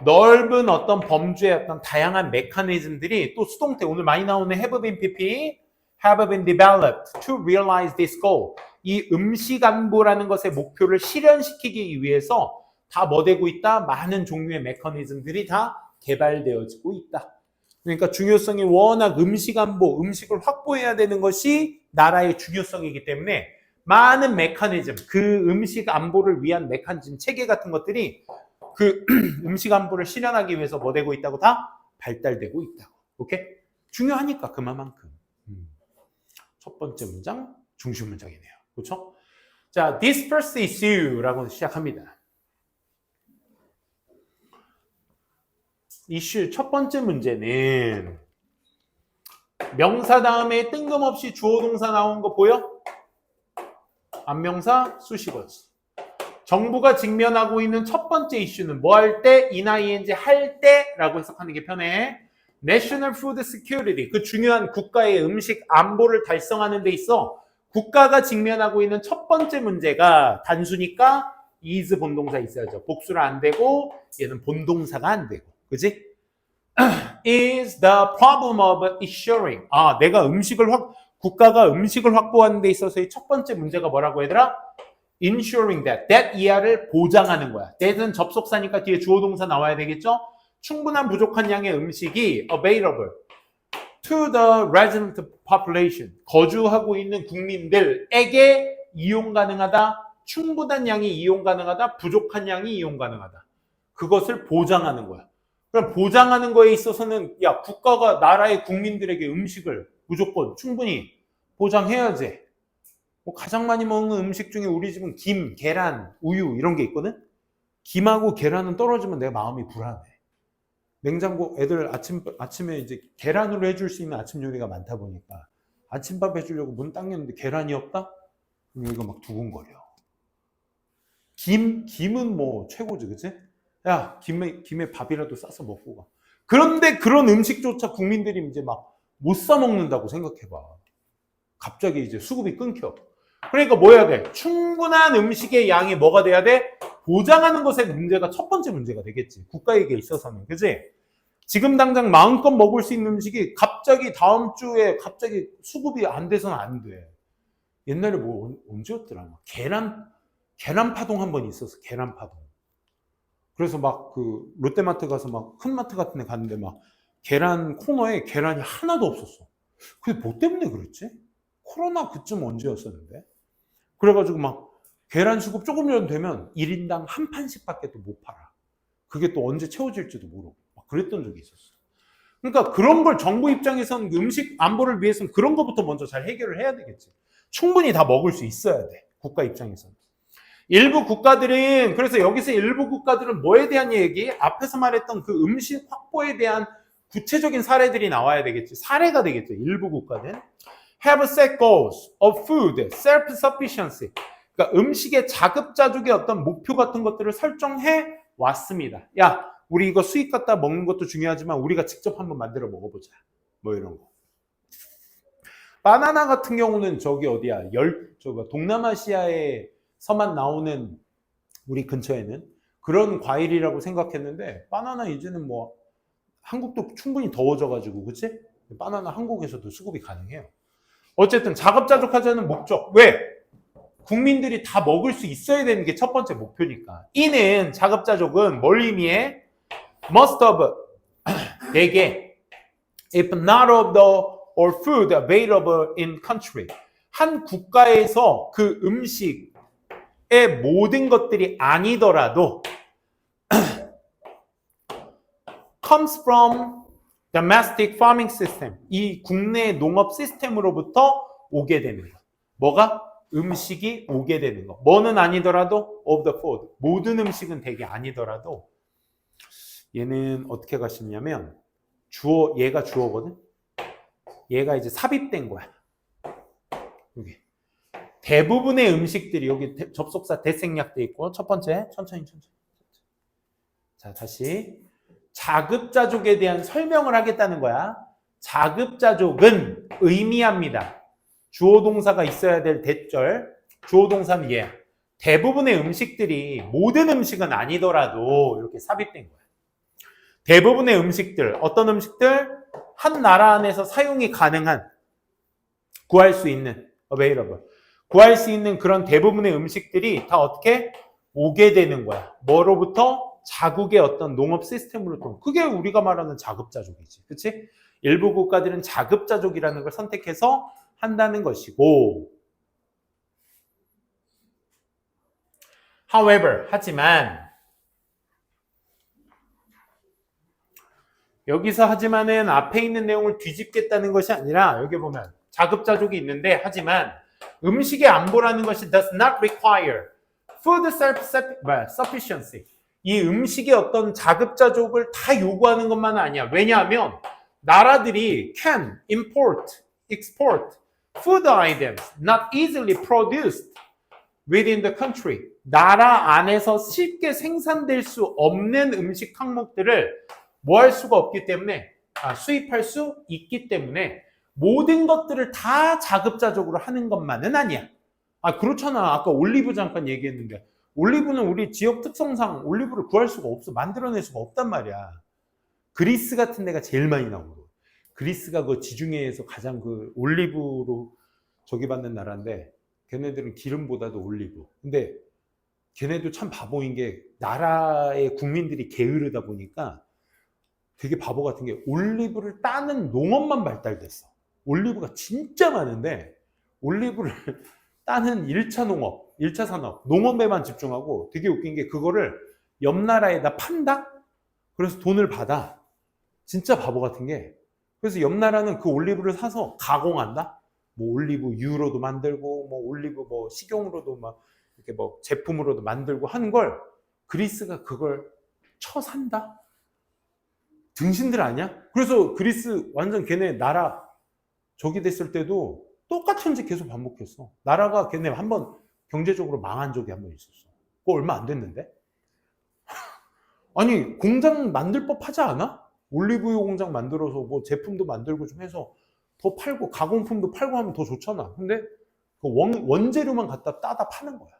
넓은 어떤 범주의 어떤 다양한 메커니즘들이 또 수동태 오늘 많이 나오는 have been pp, have been developed to realize this goal. 이 음식 안보라는 것의 목표를 실현시키기 위해서 다 뭐 되고 있다? 많은 종류의 메커니즘들이 다 개발되어지고 있다. 그러니까 중요성이 워낙 음식 안보, 음식을 확보해야 되는 것이 나라의 중요성이기 때문에 많은 메커니즘, 그 음식 안보를 위한 메커니즘 체계 같은 것들이 그 음식 안보를 실현하기 위해서 뭐 되고 있다고 다 발달되고 있다고. 오케이? 중요하니까 그만큼. 첫 번째 문장 중심 문장이네요. 그렇죠? 자, this first issue라고 시작합니다. 이슈 첫 번째 문제는 명사 다음에 뜬금없이 주어 동사 나온 거 보여? 안명사 수식어지. 정부가 직면하고 있는 첫 번째 이슈는 뭐 할 때? ing 할 때라고 해석하는 게 편해. National Food Security, 그 중요한 국가의 음식 안보를 달성하는 데 있어 국가가 직면하고 있는 첫 번째 문제가 단수니까 is 본동사 있어야죠. 복수는 안 되고 얘는 본동사가 안 되고. 그지? is the problem of ensuring. 내가 국가가 음식을 확보하는 데 있어서의 첫 번째 문제가 뭐라고 얘들아? ensuring that 이하를 보장하는 거야. that은 접속사니까 뒤에 주어 동사 나와야 되겠죠? 충분한 부족한 양의 음식이 available to the resident population. 거주하고 있는 국민들에게 이용 가능하다. 충분한 양이 이용 가능하다. 부족한 양이 이용 가능하다. 그것을 보장하는 거야. 그럼 보장하는 거에 있어서는 국가가 나라의 국민들에게 음식을 무조건 충분히 보장해야지. 가장 많이 먹는 음식 중에 우리 집은 김, 계란, 우유 이런 게 있거든. 김하고 계란은 떨어지면 내 마음이 불안해. 냉장고 애들 아침에 이제 계란으로 해줄 수 있는 아침 요리가 많다 보니까 아침밥 해주려고 문 당겼는데 계란이 없다? 그럼 여기가 막 두근거려. 김은 뭐 최고지, 그치? 야, 김에 밥이라도 싸서 먹고 가. 그런데 그런 음식조차 국민들이 이제 막 못 사 먹는다고 생각해봐. 갑자기 이제 수급이 끊겨. 그러니까 뭐 해야 돼? 충분한 음식의 양이 뭐가 돼야 돼? 보장하는 것의 문제가 첫 번째 문제가 되겠지. 국가에게 있어서는. 그지? 지금 당장 마음껏 먹을 수 있는 음식이 갑자기 다음 주에 갑자기 수급이 안 돼서는 안 돼. 옛날에 뭐 언제였더라? 계란 파동 한 번 있었어. 계란 파동. 그래서 막 그 롯데마트 가서 막 큰 마트 같은 데 갔는데 막 계란 코너에 계란이 하나도 없었어. 그게 뭐 때문에 그랬지? 코로나 그쯤 언제였었는데? 그래가지고 막 계란 수급 조금이라도 되면 1인당 한 판씩밖에 또 못 팔아. 그게 또 언제 채워질지도 모르고 막 그랬던 적이 있었어. 그러니까 그런 걸 정부 입장에서는 음식 안보를 위해서는 그런 것부터 먼저 잘 해결을 해야 되겠지. 충분히 다 먹을 수 있어야 돼. 국가 입장에서는. 일부 국가들은 그래서 여기서 일부 국가들은 뭐에 대한 얘기? 앞에서 말했던 그 음식 확보에 대한 구체적인 사례들이 나와야 되겠지. 사례가 되겠죠. 일부 국가는 have set goals of food self-sufficiency. 그러니까 음식의 자급자족의 어떤 목표 같은 것들을 설정해 왔습니다. 야, 우리 이거 수입 갖다 먹는 것도 중요하지만 우리가 직접 한번 만들어 먹어보자. 뭐 이런 거. 바나나 같은 경우는 저기 어디야? 동남아시아에서만 나오는 우리 근처에는 그런 과일이라고 생각했는데 바나나 이제는 뭐 한국도 충분히 더워져가지고 그치? 바나나 한국에서도 수급이 가능해요. 어쨌든 자급자족하자는 목적. 왜? 국민들이 다 먹을 수 있어야 되는 게 첫 번째 목표니까. 이는 자급자족은 뭘 의미해? Most of 대개 if not of the or food available in country. 한 국가에서 그 음식의 모든 것들이 아니더라도 comes from domestic farming system. 이 국내 농업 시스템으로부터 오게 되는 거. 뭐가? 음식이 오게 되는 거. 뭐는 아니더라도 of the food. 모든 음식은 되게 아니더라도 얘는 어떻게 가시냐면 얘가 주어거든. 얘가 이제 삽입된 거야. 여기 대부분의 음식들이 여기 접속사 대생략 돼 있고 첫 번째 천천히. 자 다시 자급자족에 대한 설명을 하겠다는 거야. 자급자족은 의미합니다. 주어 동사가 있어야 될 대절. 주어 동사는 얘. 대부분의 음식들이 모든 음식은 아니더라도 이렇게 삽입된 거야. 대부분의 음식들, 어떤 음식들? 한 나라 안에서 사용이 가능한, 구할 수 있는, available. 구할 수 있는 그런 대부분의 음식들이 다 어떻게 오게 되는 거야. 뭐로부터? 자국의 어떤 농업 시스템으로부터. 그게 우리가 말하는 자급자족이지. 그치? 일부 국가들은 자급자족이라는 걸 선택해서 한다는 것이고 however, 하지만 여기서 하지만은 앞에 있는 내용을 뒤집겠다는 것이 아니라 여기 보면 자급자족이 있는데 하지만 음식의 안보라는 것이 does not require food self-sufficiency. 이 음식의 어떤 자급자족을 다 요구하는 것만은 아니야. 왜냐하면 나라들이 can import, export food items not easily produced within the country. 나라 안에서 쉽게 생산될 수 없는 음식 항목들을 뭐 할 수가 없기 때문에 수입할 수 있기 때문에 모든 것들을 다 자급자족으로 하는 것만은 아니야. 그렇잖아. 아까 올리브 잠깐 얘기했는데 올리브는 우리 지역 특성상 올리브를 구할 수가 없어. 만들어낼 수가 없단 말이야. 그리스 같은 데가 제일 많이 나오고 그리스가 그 지중해에서 가장 그 올리브로 저기 받는 나라인데 걔네들은 기름보다도 올리브. 근데 걔네도 참 바보인 게 나라의 국민들이 게으르다 보니까 되게 바보 같은 게 올리브를 따는 농업만 발달됐어. 올리브가 진짜 많은데 올리브를 따는 1차 농업, 1차 산업, 농업에만 집중하고 되게 웃긴 게 그거를 옆 나라에다 판다? 그래서 돈을 받아. 진짜 바보 같은 게 그래서 옆 나라는 그 올리브를 사서 가공한다? 뭐 올리브 유로도 만들고 뭐 올리브 뭐 식용으로도 막 이렇게 뭐 제품으로도 만들고 하는 걸 그리스가 그걸 쳐산다? 등신들 아니야? 그래서 그리스 완전 걔네 나라 저기 됐을 때도 똑같은 짓 계속 반복했어. 나라가 걔네 한번 경제적으로 망한 적이 한 번 있었어. 그거 얼마 안 됐는데? 아니 공장 만들 법 하지 않아? 올리브유 공장 만들어서 뭐 제품도 만들고 좀 해서 더 팔고 가공품도 팔고 하면 더 좋잖아. 근데 그 원재료만 갖다 따다 파는 거야.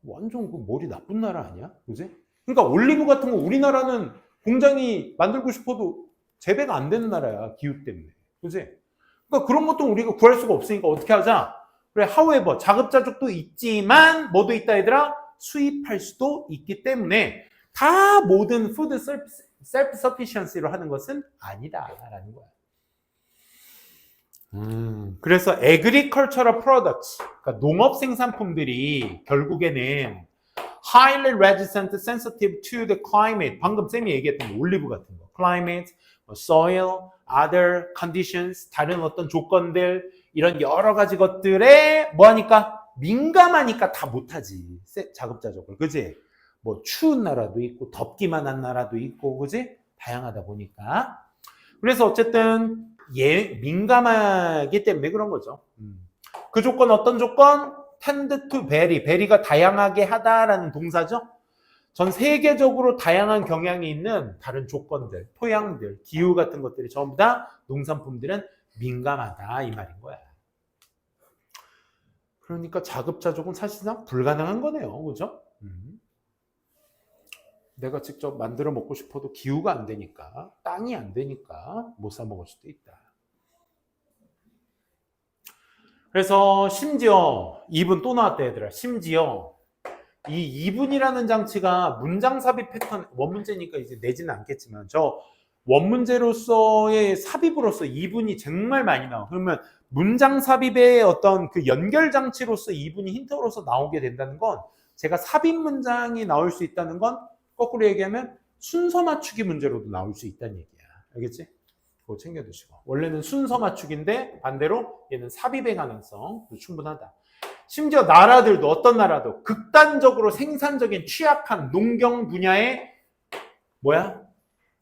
완전 그 머리 나쁜 나라 아니야? 그지? 그러니까 올리브 같은 거 우리나라는 공장이 만들고 싶어도 재배가 안 되는 나라야. 기후 때문에. 그지? 그러니까 그런 것도 우리가 구할 수가 없으니까 어떻게 하자? 그래, however, 자급자족도 있지만 뭐도 있다 얘들아? 수입할 수도 있기 때문에 다 모든 food self-sufficiency로 하는 것은 아니다라는 거야. 그래서 agricultural products, 그러니까 농업 생산품들이 결국에는 highly resistant, sensitive to the climate. 방금 쌤이 얘기했던 올리브 같은 거, climate, soil, other conditions, 다른 어떤 조건들, 이런 여러 가지 것들에 뭐하니까 민감하니까 다 못하지. 자급자족을, 그지? 뭐 추운 나라도 있고 덥기만 한 나라도 있고, 그지? 다양하다 보니까. 그래서 어쨌든 민감하기 때문에 그런 거죠. 그 조건 어떤 조건? tend to vary. vary가 다양하게 하다라는 동사죠. 전 세계적으로 다양한 경향이 있는 다른 조건들, 토양들, 기후 같은 것들이 전부 다 농산품들은 민감하다 이 말인 거야. 그러니까 자급자족은 사실상 불가능한 거네요. 그죠? 내가 직접 만들어 먹고 싶어도 기후가 안 되니까, 땅이 안 되니까 못 사 먹을 수도 있다. 그래서 심지어 2분 또 나왔다 얘들아. 심지어 이 2분이라는 장치가 문장 삽입 패턴, 원문제니까 이제 내지는 않겠지만 저 원문제로서의 삽입으로서 2분이 정말 많이 나와. 그러면 문장 삽입의 어떤 그 연결 장치로서 2분이 힌트로서 나오게 된다는 건, 제가 삽입 문장이 나올 수 있다는 건 거꾸로 얘기하면 순서 맞추기 문제로도 나올 수 있다는 얘기야. 알겠지? 그거 챙겨두시고. 원래는 순서 맞추기인데 반대로 얘는 삽입의 가능성 충분하다. 심지어 나라들도, 어떤 나라도 극단적으로 생산적인 취약한 농경 분야에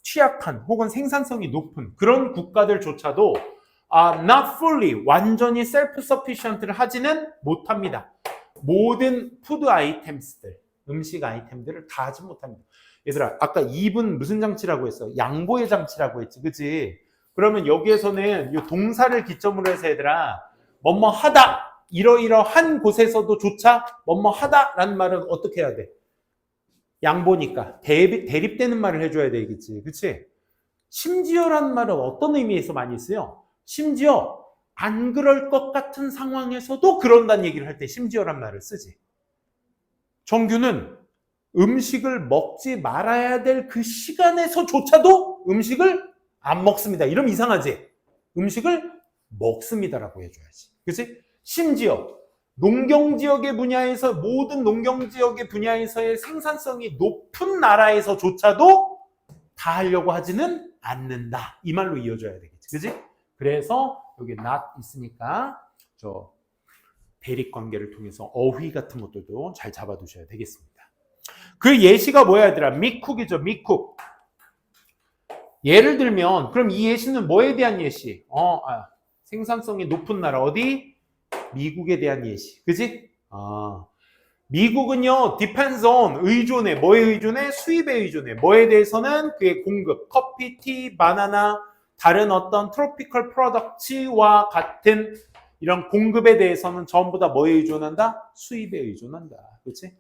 취약한 혹은 생산성이 높은 그런 국가들조차도 not fully, 완전히 self-sufficient를 하지는 못합니다. 모든 푸드 아이템들, 음식 아이템들을 다 하지 못합니다. 얘들아, 아까 2분 무슨 장치라고 했어? 양보의 장치라고 했지, 그치? 그러면 여기에서는 이 동사를 기점으로 해서 얘들아, 뭐뭐 하다, 이러이러한 곳에서도 조차 뭐뭐 하다라는 말은 어떻게 해야 돼? 양보니까 대립되는 말을 해줘야 되겠지, 그치? 심지어라는 말은 어떤 의미에서 많이 쓰여? 심지어 안 그럴 것 같은 상황에서도 그런다는 얘기를 할 때 심지어란 말을 쓰지. 정규는 음식을 먹지 말아야 될 그 시간에서조차도 음식을 안 먹습니다. 이러면 이상하지? 음식을 먹습니다라고 해줘야지. 그치? 심지어 농경지역의 분야에서, 모든 농경지역의 분야에서의 생산성이 높은 나라에서조차도 다 하려고 하지는 않는다. 이 말로 이어져야 되겠지. 그치? 그래서 여기 not 있으니까 저 대립관계를 통해서 어휘 같은 것들도 잘 잡아두셔야 되겠습니다. 그 예시가 뭐야 얘들아? 미쿡이죠. 미쿡. 예를 들면 그럼 이 예시는 뭐에 대한 예시? 생산성이 높은 나라 어디? 미국에 대한 예시. 그지? 미국은요 depends on, 의존해. 뭐에 의존해? 수입에 의존해. 뭐에 대해서는? 그의 공급, 커피, 티, 바나나, 다른 어떤 트로피컬 프로덕트와 같은 이런 공급에 대해서는 전부 다 뭐에 의존한다? 수입에 의존한다. 그렇지?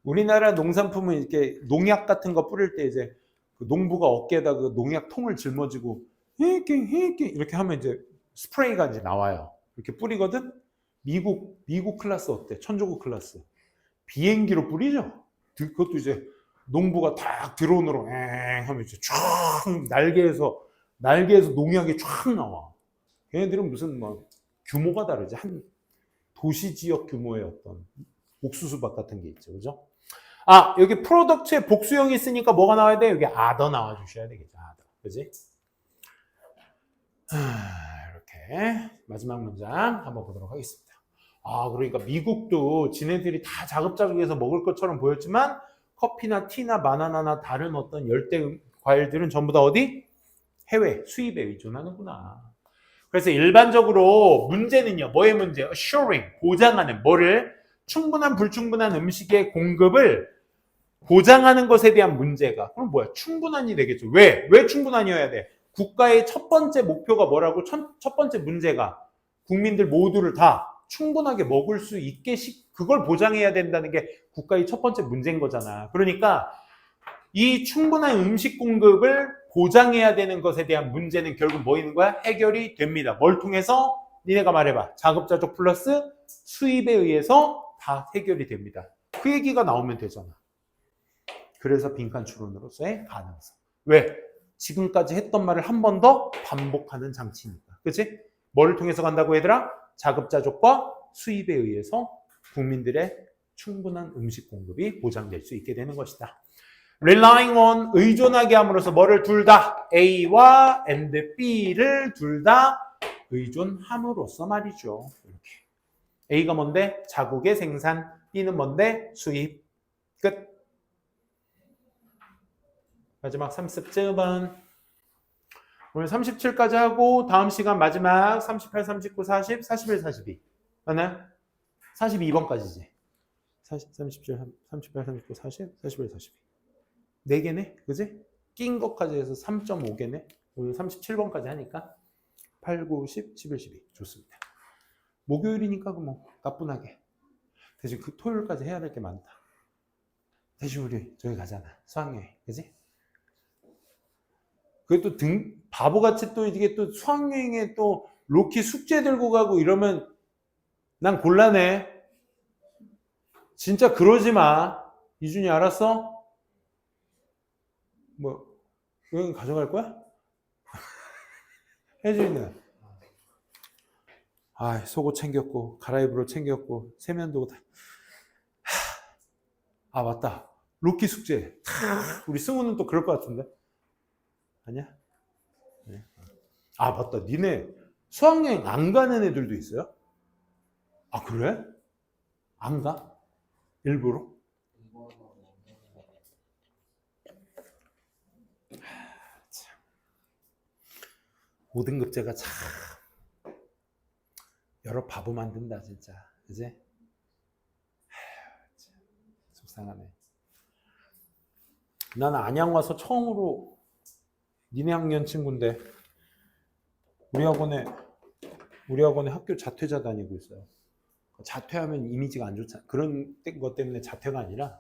우리나라 농산품은 이렇게 농약 같은 거 뿌릴 때 이제 그 농부가 어깨에다 그 농약 통을 짊어지고 이렇게 하면 이제 스프레이가 이제 나와요. 이렇게 뿌리거든? 미국 클래스 어때? 천조국 클래스. 비행기로 뿌리죠? 그것도 이제 농부가 딱 드론으로 하면 이제 쫙 날개에서 농약이 쫙 나와. 걔네들은 무슨 규모가 다르지. 한 도시 지역 규모의 어떤 옥수수밭 같은 게 있죠. 그죠? 여기 프로덕트에 복수형이 있으니까 뭐가 나와야 돼? 여기 other 나와 주셔야 되겠죠. other. 그지? 이렇게 마지막 문장 한번 보도록 하겠습니다. 그러니까 미국도 지네들이 다 자급자족해서 먹을 것처럼 보였지만 커피나 티나 바나나나 다른 어떤 열대 과일들은 전부 다 어디? 해외 수입에 의존하는구나. 그래서 일반적으로 문제는요. 뭐의 문제? assuring, 보장하는 뭐를? 충분한 불충분한 음식의 공급을 보장하는 것에 대한 문제가. 그럼 뭐야? 충분한이 되겠죠. 왜 충분한이어야 돼? 국가의 첫 번째 목표가 뭐라고? 첫 번째 문제가 국민들 모두를 다 충분하게 먹을 수 있게 그걸 보장해야 된다는 게 국가의 첫 번째 문제인 거잖아. 그러니까 이 충분한 음식 공급을 보장해야 되는 것에 대한 문제는 결국 뭐 있는 거야? 해결이 됩니다. 뭘 통해서? 니네가 말해봐. 자급자족 플러스 수입에 의해서 다 해결이 됩니다. 그 얘기가 나오면 되잖아. 그래서 빈칸 추론으로서의 가능성. 왜? 지금까지 했던 말을 한 번 더 반복하는 장치니까. 그치? 뭐를 통해서 간다고 얘들아? 자급자족과 수입에 의해서 국민들의 충분한 음식 공급이 보장될 수 있게 되는 것이다. relying on 의존하게 함으로써 뭐를 둘 다 A와 and B를 둘 다 의존함으로써 말이죠. 이렇게. A가 뭔데? 자국의 생산. B는 뭔데? 수입. 끝. 마지막 37번. 오늘 37까지 하고 다음 시간 마지막 38, 39, 40, 41, 42. 맞나요? 42번까지지. 37, 38, 39, 40, 41, 42. 4개네? 그지? 낀 것까지 해서 3.5개네? 오늘 37번까지 하니까 8, 9, 10, 11, 12. 좋습니다. 목요일이니까 뭐 나뿐하게. 대신 그 토요일까지 해야 될 게 많다. 대신 우리 저기 가잖아. 수학여행. 그지? 그게 또 바보같이 또 이게 또 수학여행에 또 로키 숙제 들고 가고 이러면 난 곤란해. 진짜 그러지 마. 이준이 알았어? 뭐, 여행 가져갈 거야? 혜준이는? 아, 속옷 챙겼고, 갈아입을 옷 챙겼고, 세면도 다. 아, 맞다. 로키 숙제. 우리 승우는 또 그럴 것 같은데? 아니야? 네. 아, 맞다. 니네 수학여행 안 가는 애들도 있어요? 아, 그래? 안 가? 일부러? 고등급제가 참 여러 바보 만든다 진짜. 그지? 속상하네. 나는 안양 와서 처음으로 니네 학년 친구인데 우리 학원에 학교 자퇴자 다니고 있어요. 자퇴하면 이미지가 안 좋잖아. 그런 것 때문에 자퇴가 아니라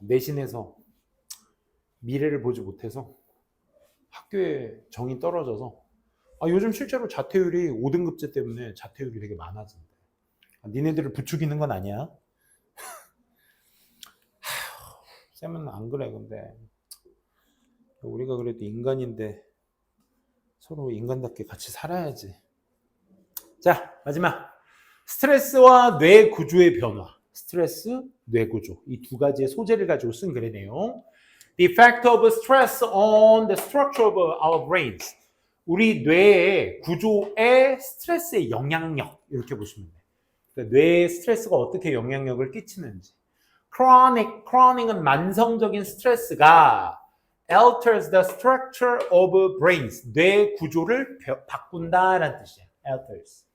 내신에서 미래를 보지 못해서 학교에 정이 떨어져서 요즘 실제로 자퇴율이 5등급제 때문에 자퇴율이 되게 많아진대. 니네들을 부추기는 건 아니야. 쌤은 안 그래. 근데 우리가 그래도 인간인데 서로 인간답게 같이 살아야지. 자, 마지막 스트레스와 뇌 구조의 변화. 스트레스, 뇌 구조. 이 두 가지의 소재를 가지고 쓴 글의 내용. The effect of stress on the structure of our brains. 우리 뇌의 구조의 스트레스의 영향력. 이렇게 보시면 돼요. 그러니까 뇌의 스트레스가 어떻게 영향력을 끼치는지. chronic은 만성적인 스트레스가 alters the structure of brains. 뇌 구조를 바꾼다라는 뜻이에요. alters.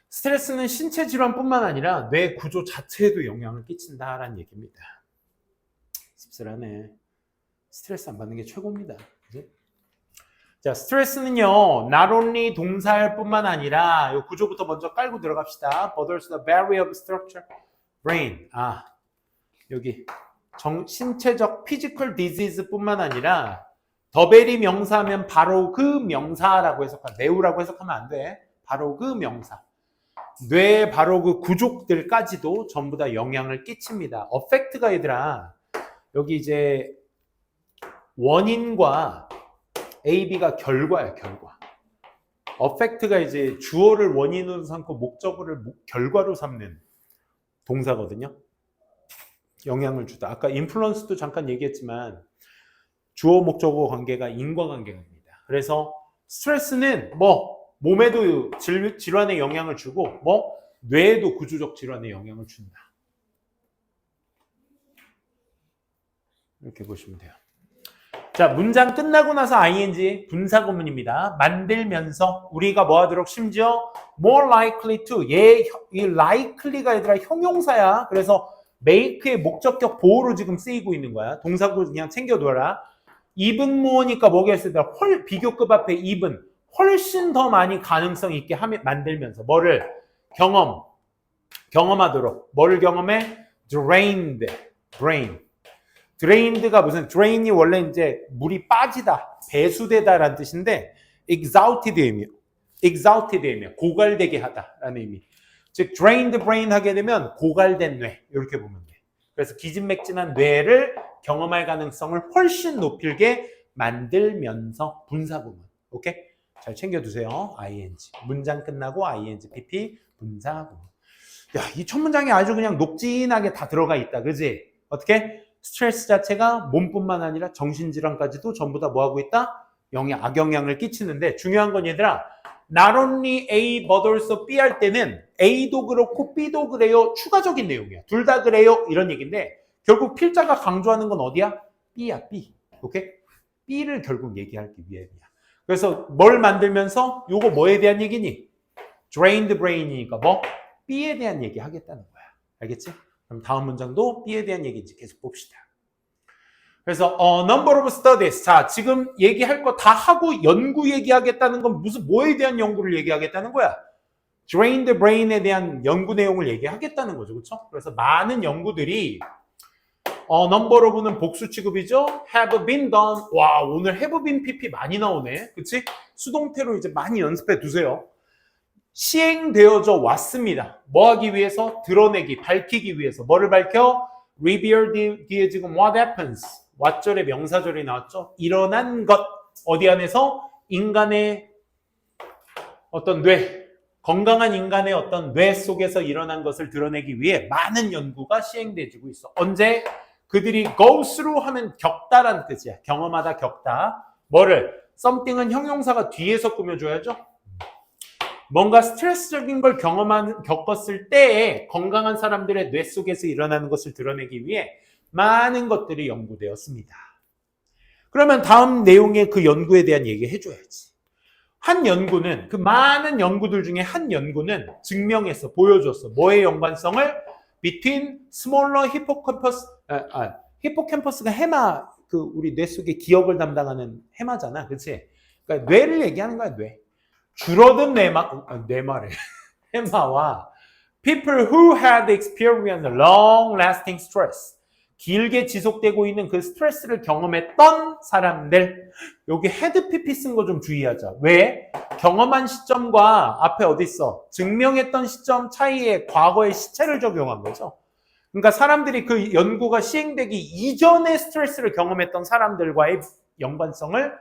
스트레스는 신체 질환뿐만 아니라 뇌 구조 자체에도 영향을 끼친다라는 얘기입니다. 씁쓸하네. 스트레스 안 받는 게 최고입니다. 그치? 자, 스트레스는요, not only 동사일 뿐만 아니라 이 구조부터 먼저 깔고 들어갑시다. bothers the barrier of structure, brain. 여기 신체적 physical disease 뿐만 아니라 더베리 명사면 바로 그 명사라고 해석하면, 내우라고 해석하면 안 돼. 바로 그 명사. 뇌 바로 그 구족들까지도 전부 다 영향을 끼칩니다. affect가 얘들아, 여기 이제 원인과 A, B가 결과야, 결과. affect가 이제 주어를 원인으로 삼고 목적어를 결과로 삼는 동사거든요. 영향을 주다. 아까 influence도 잠깐 얘기했지만 주어 목적어 관계가 인과관계입니다. 그래서 스트레스는 몸에도 질환에 영향을 주고 뇌에도 구조적 질환에 영향을 준다. 이렇게 보시면 돼요. 자, 문장 끝나고 나서 ing 분사구문입니다. 만들면서 우리가 뭐 하도록, 심지어 more likely to, 이 likely가 얘들아 형용사야. 그래서 make의 목적격 보호로 지금 쓰이고 있는 거야. 동사구 그냥 챙겨둬라. even more니까 뭐겠습니까? 비교급 앞에 even 훨씬 더 많이 가능성 있게 만들면서 뭐를 경험하도록 뭐를 경험해? drained brain. drained가 무슨 drain이 원래 이제 물이 빠지다, 배수되다라는 뜻인데 exhausted의 의미, 고갈되게 하다라는 의미. 즉 drained brain 하게 되면 고갈된 뇌 이렇게 보면 돼. 그래서 기진맥진한 뇌를 경험할 가능성을 훨씬 높이게 만들면서 분사구문. 오케이? 잘 챙겨두세요. ing. 문장 끝나고 ing, pp, 분사구문. 야, 이 첫 문장이 아주 그냥 녹진하게 다 들어가 있다. 그지? 어떻게? 스트레스 자체가 몸뿐만 아니라 정신질환까지도 전부 다 뭐하고 있다? 악영향을 끼치는데 중요한 건 얘들아, not only A but also B 할 때는 A도 그렇고 B도 그래요. 추가적인 내용이야. 둘 다 그래요. 이런 얘기인데 결국 필자가 강조하는 건 어디야? B야, B. 오케이? B를 결국 얘기하기 위함이야. 그래서 뭘 만들면서 요거 뭐에 대한 얘기니? drained brain이니까 뭐? B에 대한 얘기 하겠다는 거야. 알겠지? 그럼 다음 문장도 B에 대한 얘기인지 계속 봅시다. 그래서 number of studies. 자, 지금 얘기할 거 다 하고 연구 얘기하겠다는 건 뭐에 대한 연구를 얘기하겠다는 거야? drained brain에 대한 연구 내용을 얘기하겠다는 거죠. 그렇죠? 그래서 많은 연구들이 number of는 복수 취급이죠. have been done. 와, 오늘 have been pp 많이 나오네. 그치? 수동태로 이제 많이 연습해 두세요. 시행되어져 왔습니다. 뭐 하기 위해서? 드러내기, 밝히기 위해서. 뭐를 밝혀? reveal 뒤에 지금 what happens. 왓절의 명사절이 나왔죠. 일어난 것. 어디 안에서? 인간의 어떤 뇌, 건강한 인간의 어떤 뇌 속에서 일어난 것을 드러내기 위해 많은 연구가 시행되어지고 있어. 언제? 그들이 go through 하면 겪다라는 뜻이야. 경험하다, 겪다. 뭐를? something은 형용사가 뒤에서 꾸며줘야죠. 뭔가 스트레스적인 걸 겪었을 때에 건강한 사람들의 뇌 속에서 일어나는 것을 드러내기 위해 많은 것들이 연구되었습니다. 그러면 다음 내용의 그 연구에 대한 얘기 해줘야지. 한 연구는, 그 많은 연구들 중에 한 연구는 증명했어, 보여줬어. 뭐의 연관성을? between smaller hippocampus, hippocampus가 해마, 우리 뇌 속의 기억을 담당하는 해마잖아. 그치? 그러니까 뇌를 얘기하는 거야, 뇌. 줄어든 뇌마래. 해마와 people who had experienced long-lasting stress. 길게 지속되고 있는 그 스트레스를 경험했던 사람들. 여기 헤드 PP 쓴 거 좀 주의하자. 왜? 경험한 시점과 앞에 어디 있어? 증명했던 시점 차이에 과거의 시체를 적용한 거죠. 그러니까 사람들이 그 연구가 시행되기 이전에 스트레스를 경험했던 사람들과의 연관성을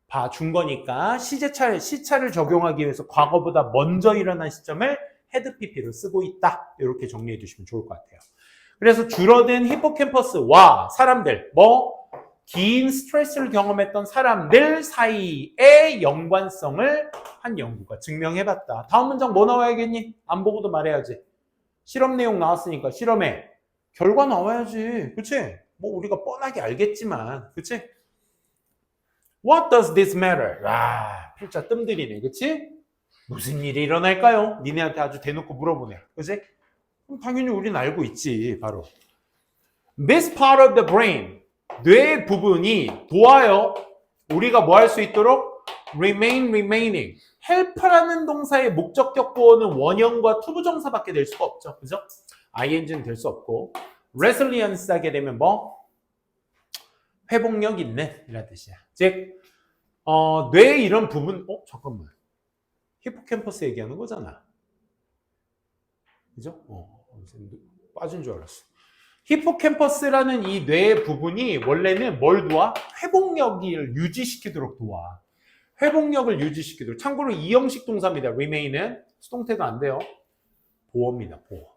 봐준 거니까 시차를 적용하기 위해서 과거보다 먼저 일어난 시점을 헤드 PP로 쓰고 있다. 이렇게 정리해 주시면 좋을 것 같아요. 그래서 줄어든 히포캠퍼스와 사람들, 긴 스트레스를 경험했던 사람들 사이의 연관성을 한 연구가 증명해봤다. 다음 문장 뭐 나와야겠니? 안 보고도 말해야지. 실험 내용 나왔으니까 실험에 결과 나와야지. 그치? 뭐 우리가 뻔하게 알겠지만, 그치? What does this matter? 와, 필자 뜸들이네. 그치? 무슨 일이 일어날까요? 니네한테 아주 대놓고 물어보네. 그치? 그럼 당연히 우리는 알고 있지. 바로 This part of the brain, 뇌 부분이 도와요. 우리가 뭐 할 수 있도록? remaining. help라는 동사의 목적격 보어는 원형과 투부정사밖에 될 수가 없죠. 그죠? ing는 될 수 없고 resilience 하게 되면 뭐? 회복력 있는 이란 뜻이야. 즉 뇌의 이런 부분 잠깐만. 히포캠퍼스 얘기하는 거잖아. 그죠? 빠진 줄 알았어. 히포캠퍼스라는 이 뇌의 부분이 원래는 뭘 도와? 회복력을 유지시키도록 도와. 회복력을 유지시키도록. 참고로 이형식 동사입니다. remain은 수동태가 안 돼요. 보어입니다. 보어.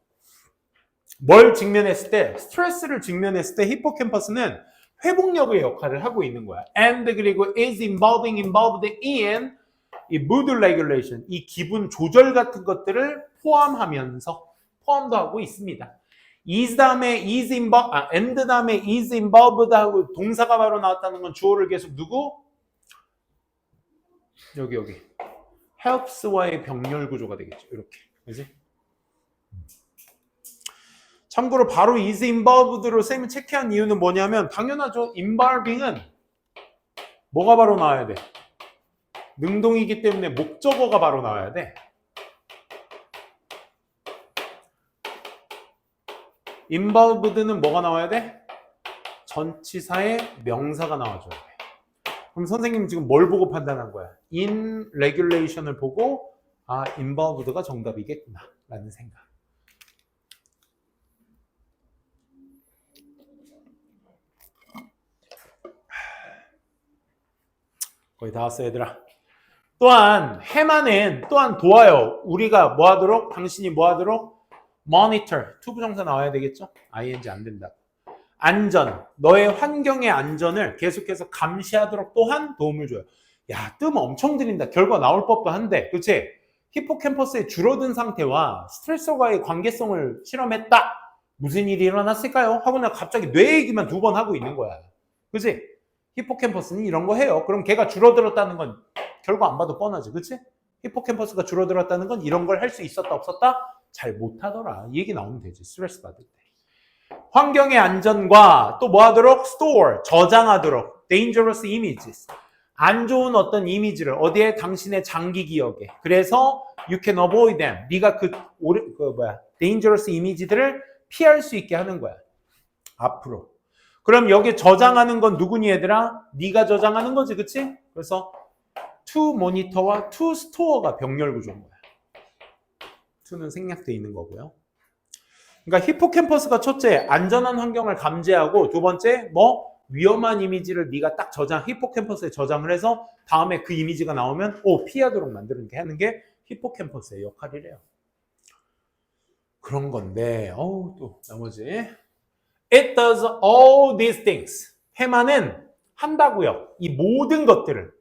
뭘 직면했을 때? 스트레스를 직면했을 때 히포캠퍼스는 회복력의 역할을 하고 있는 거야. And 그리고 is involved in 이 mood regulation, 이 기분 조절 같은 것들을 포함도 하고 있습니다. is 다음에 is involved, and 다음에 is involved 하고 동사가 바로 나왔다는 건 주어를 계속 누구? 여기 helps와의 병렬 구조가 되겠죠. 이렇게. 그지? 참고로 바로 is involved로 쌤이 체크한 이유는 뭐냐면 당연하죠. involving은 뭐가 바로 나와야 돼? 능동이기 때문에 목적어가 바로 나와야 돼. involved는 뭐가 나와야 돼? 전치사의 명사가 나와줘야 돼. 그럼 선생님 지금 뭘 보고 판단한 거야? in regulation을 보고 아, involved가 정답이겠구나 라는 생각. 거의 다 왔어 얘들아. 또한 해마는 또한 도와요. 우리가 뭐 하도록? 당신이 뭐 하도록? monitor, 투부정사 나와야 되겠죠? ing 안 된다. 안전, 너의 환경의 안전을 계속해서 감시하도록 또한 도움을 줘요. 야, 뜸 엄청 들인다. 결과 나올 법도 한데, 그치? 히포캠퍼스의 줄어든 상태와 스트레스와의 관계성을 실험했다. 무슨 일이 일어났을까요? 하고 나 갑자기 뇌 얘기만 2번 하고 있는 거야. 그치? 히포캠퍼스는 이런 거 해요. 그럼 걔가 줄어들었다는 건 결과 안 봐도 뻔하지. 그치? 히포캠퍼스가 줄어들었다는 건 이런 걸 할 수 있었다 없었다? 잘 못하더라. 이 얘기 나오면 되지. 스트레스 받을 때. 환경의 안전과 또 뭐 하도록? store, 저장하도록. dangerous images. 안 좋은 어떤 이미지를 어디에? 당신의 장기 기억에. 그래서 you can avoid them. 네가 dangerous 이미지들을 피할 수 있게 하는 거야. 앞으로. 그럼 여기 저장하는 건 누구니 얘들아? 네가 저장하는 거지. 그치? 그래서 to monitor와 to store가 병렬 구조인 거야. to는 생략되어 있는 거고요. 그러니까 히포캠퍼스가 첫째, 안전한 환경을 감지하고 두 번째, 뭐 위험한 이미지를 네가 딱 히포캠퍼스에 저장을 해서 다음에 그 이미지가 나오면 피하도록 만드는 게 하는 게 히포캠퍼스의 역할이래요. 그런 건데, 또 나머지 It does all these things. 해마는 한다고요. 이 모든 것들을.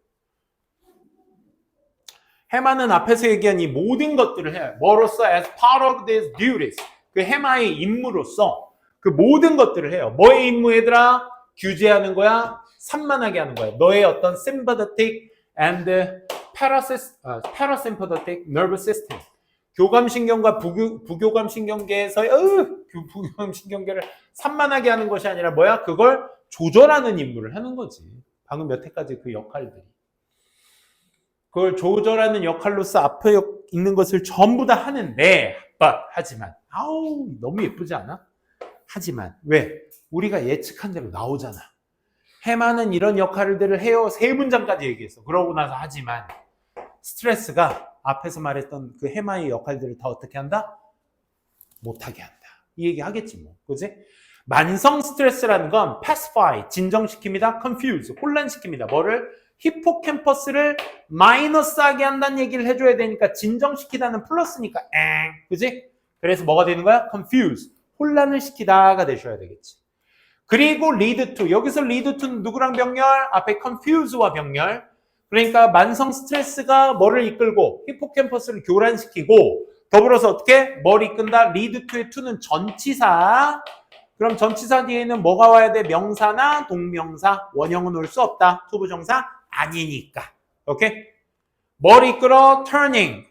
해마는 앞에서 얘기한 이 모든 것들을 해요. 뭐로써? As part of these duties. 그 해마의 임무로서 그 모든 것들을 해요. 뭐의 임무 얘들아? 규제하는 거야. 산만하게 하는 거야. 너의 어떤 sympathetic and parasympathetic nervous system. 교감신경과 부교감신경계에서의 부교감신경계를 산만하게 하는 것이 아니라 뭐야? 그걸 조절하는 임무를 하는 거지. 방금 몇 회까지 그 역할들이. 그걸 조절하는 역할로서 앞에 있는 것을 전부 다 하는데 하지만 너무 예쁘지 않아? 하지만 왜? 우리가 예측한 대로 나오잖아. 해마는 이런 역할들을 해요. 3문장까지 얘기했어. 그러고 나서 하지만 스트레스가 앞에서 말했던 그 해마의 역할들을 다 어떻게 한다? 못하게 한다. 이 얘기 하겠지 뭐. 그지? 만성 스트레스라는 건 pacify, 진정시킵니다. confuse, 혼란시킵니다. 뭐를? 히포캠퍼스를 마이너스하게 한다는 얘기를 해줘야 되니까 진정시키다는 플러스니까 그지? 그래서 뭐가 되는 거야? confuse, 혼란을 시키다가 되셔야 되겠지. 그리고 lead to, 여기서 lead to는 누구랑 병렬? 앞에 confuse와 병렬. 그러니까 만성 스트레스가 뭐를 이끌고 히포캠퍼스를 교란시키고 더불어서 어떻게? 뭘 이끈다? lead to의 to는 전치사. 그럼 전치사 뒤에는 뭐가 와야 돼? 명사나 동명사. 원형은 올 수 없다. 투부정사 아니니까. 오케이? 뭘 이끌어? turning.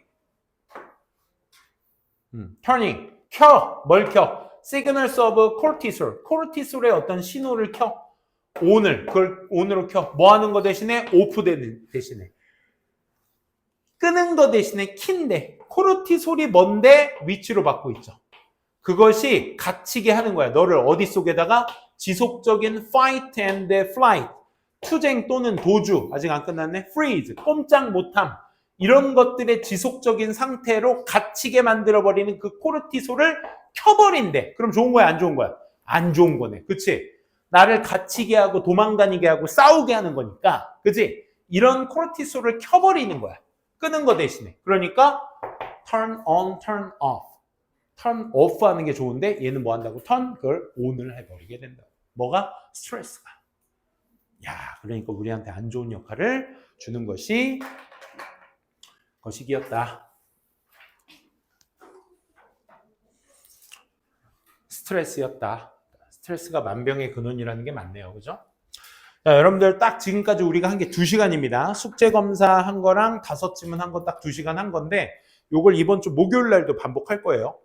turning. 켜. 뭘 켜? signals of cortisol. 코르티솔의 어떤 신호를 켜. 그걸 on으로 켜. 뭐 하는 거 대신에? off 되는 대신에. 끄는 거 대신에 킨데. 코르티솔이 뭔데? 위치로 받고 있죠. 그것이 갇히게 하는 거야. 너를 어디 속에다가? 지속적인 fight and flight. 투쟁 또는 도주. 아직 안 끝났네. freeze. 꼼짝 못함. 이런 것들의 지속적인 상태로 갇히게 만들어버리는 그 코르티솔을 켜버린대. 그럼 좋은 거야? 안 좋은 거야? 안 좋은 거네. 그치? 나를 갇히게 하고 도망다니게 하고 싸우게 하는 거니까. 그치? 이런 코르티솔을 켜버리는 거야. 끄는 거 대신에. 그러니까 turn on, turn off. turn off 하는 게 좋은데 얘는 뭐 한다고? turn 그걸 on을 해버리게 된다. 뭐가? 스트레스가. 야, 그러니까 우리한테 안 좋은 역할을 주는 것이 거시기였다. 스트레스였다. 스트레스가 만병의 근원이라는 게 맞네요. 그죠? 자, 여러분들 딱 지금까지 우리가 한 게 2시간입니다. 숙제 검사 한 거랑 5질문 한 거 딱 2시간 한 건데 요걸 이번 주 목요일 날도 반복할 거예요.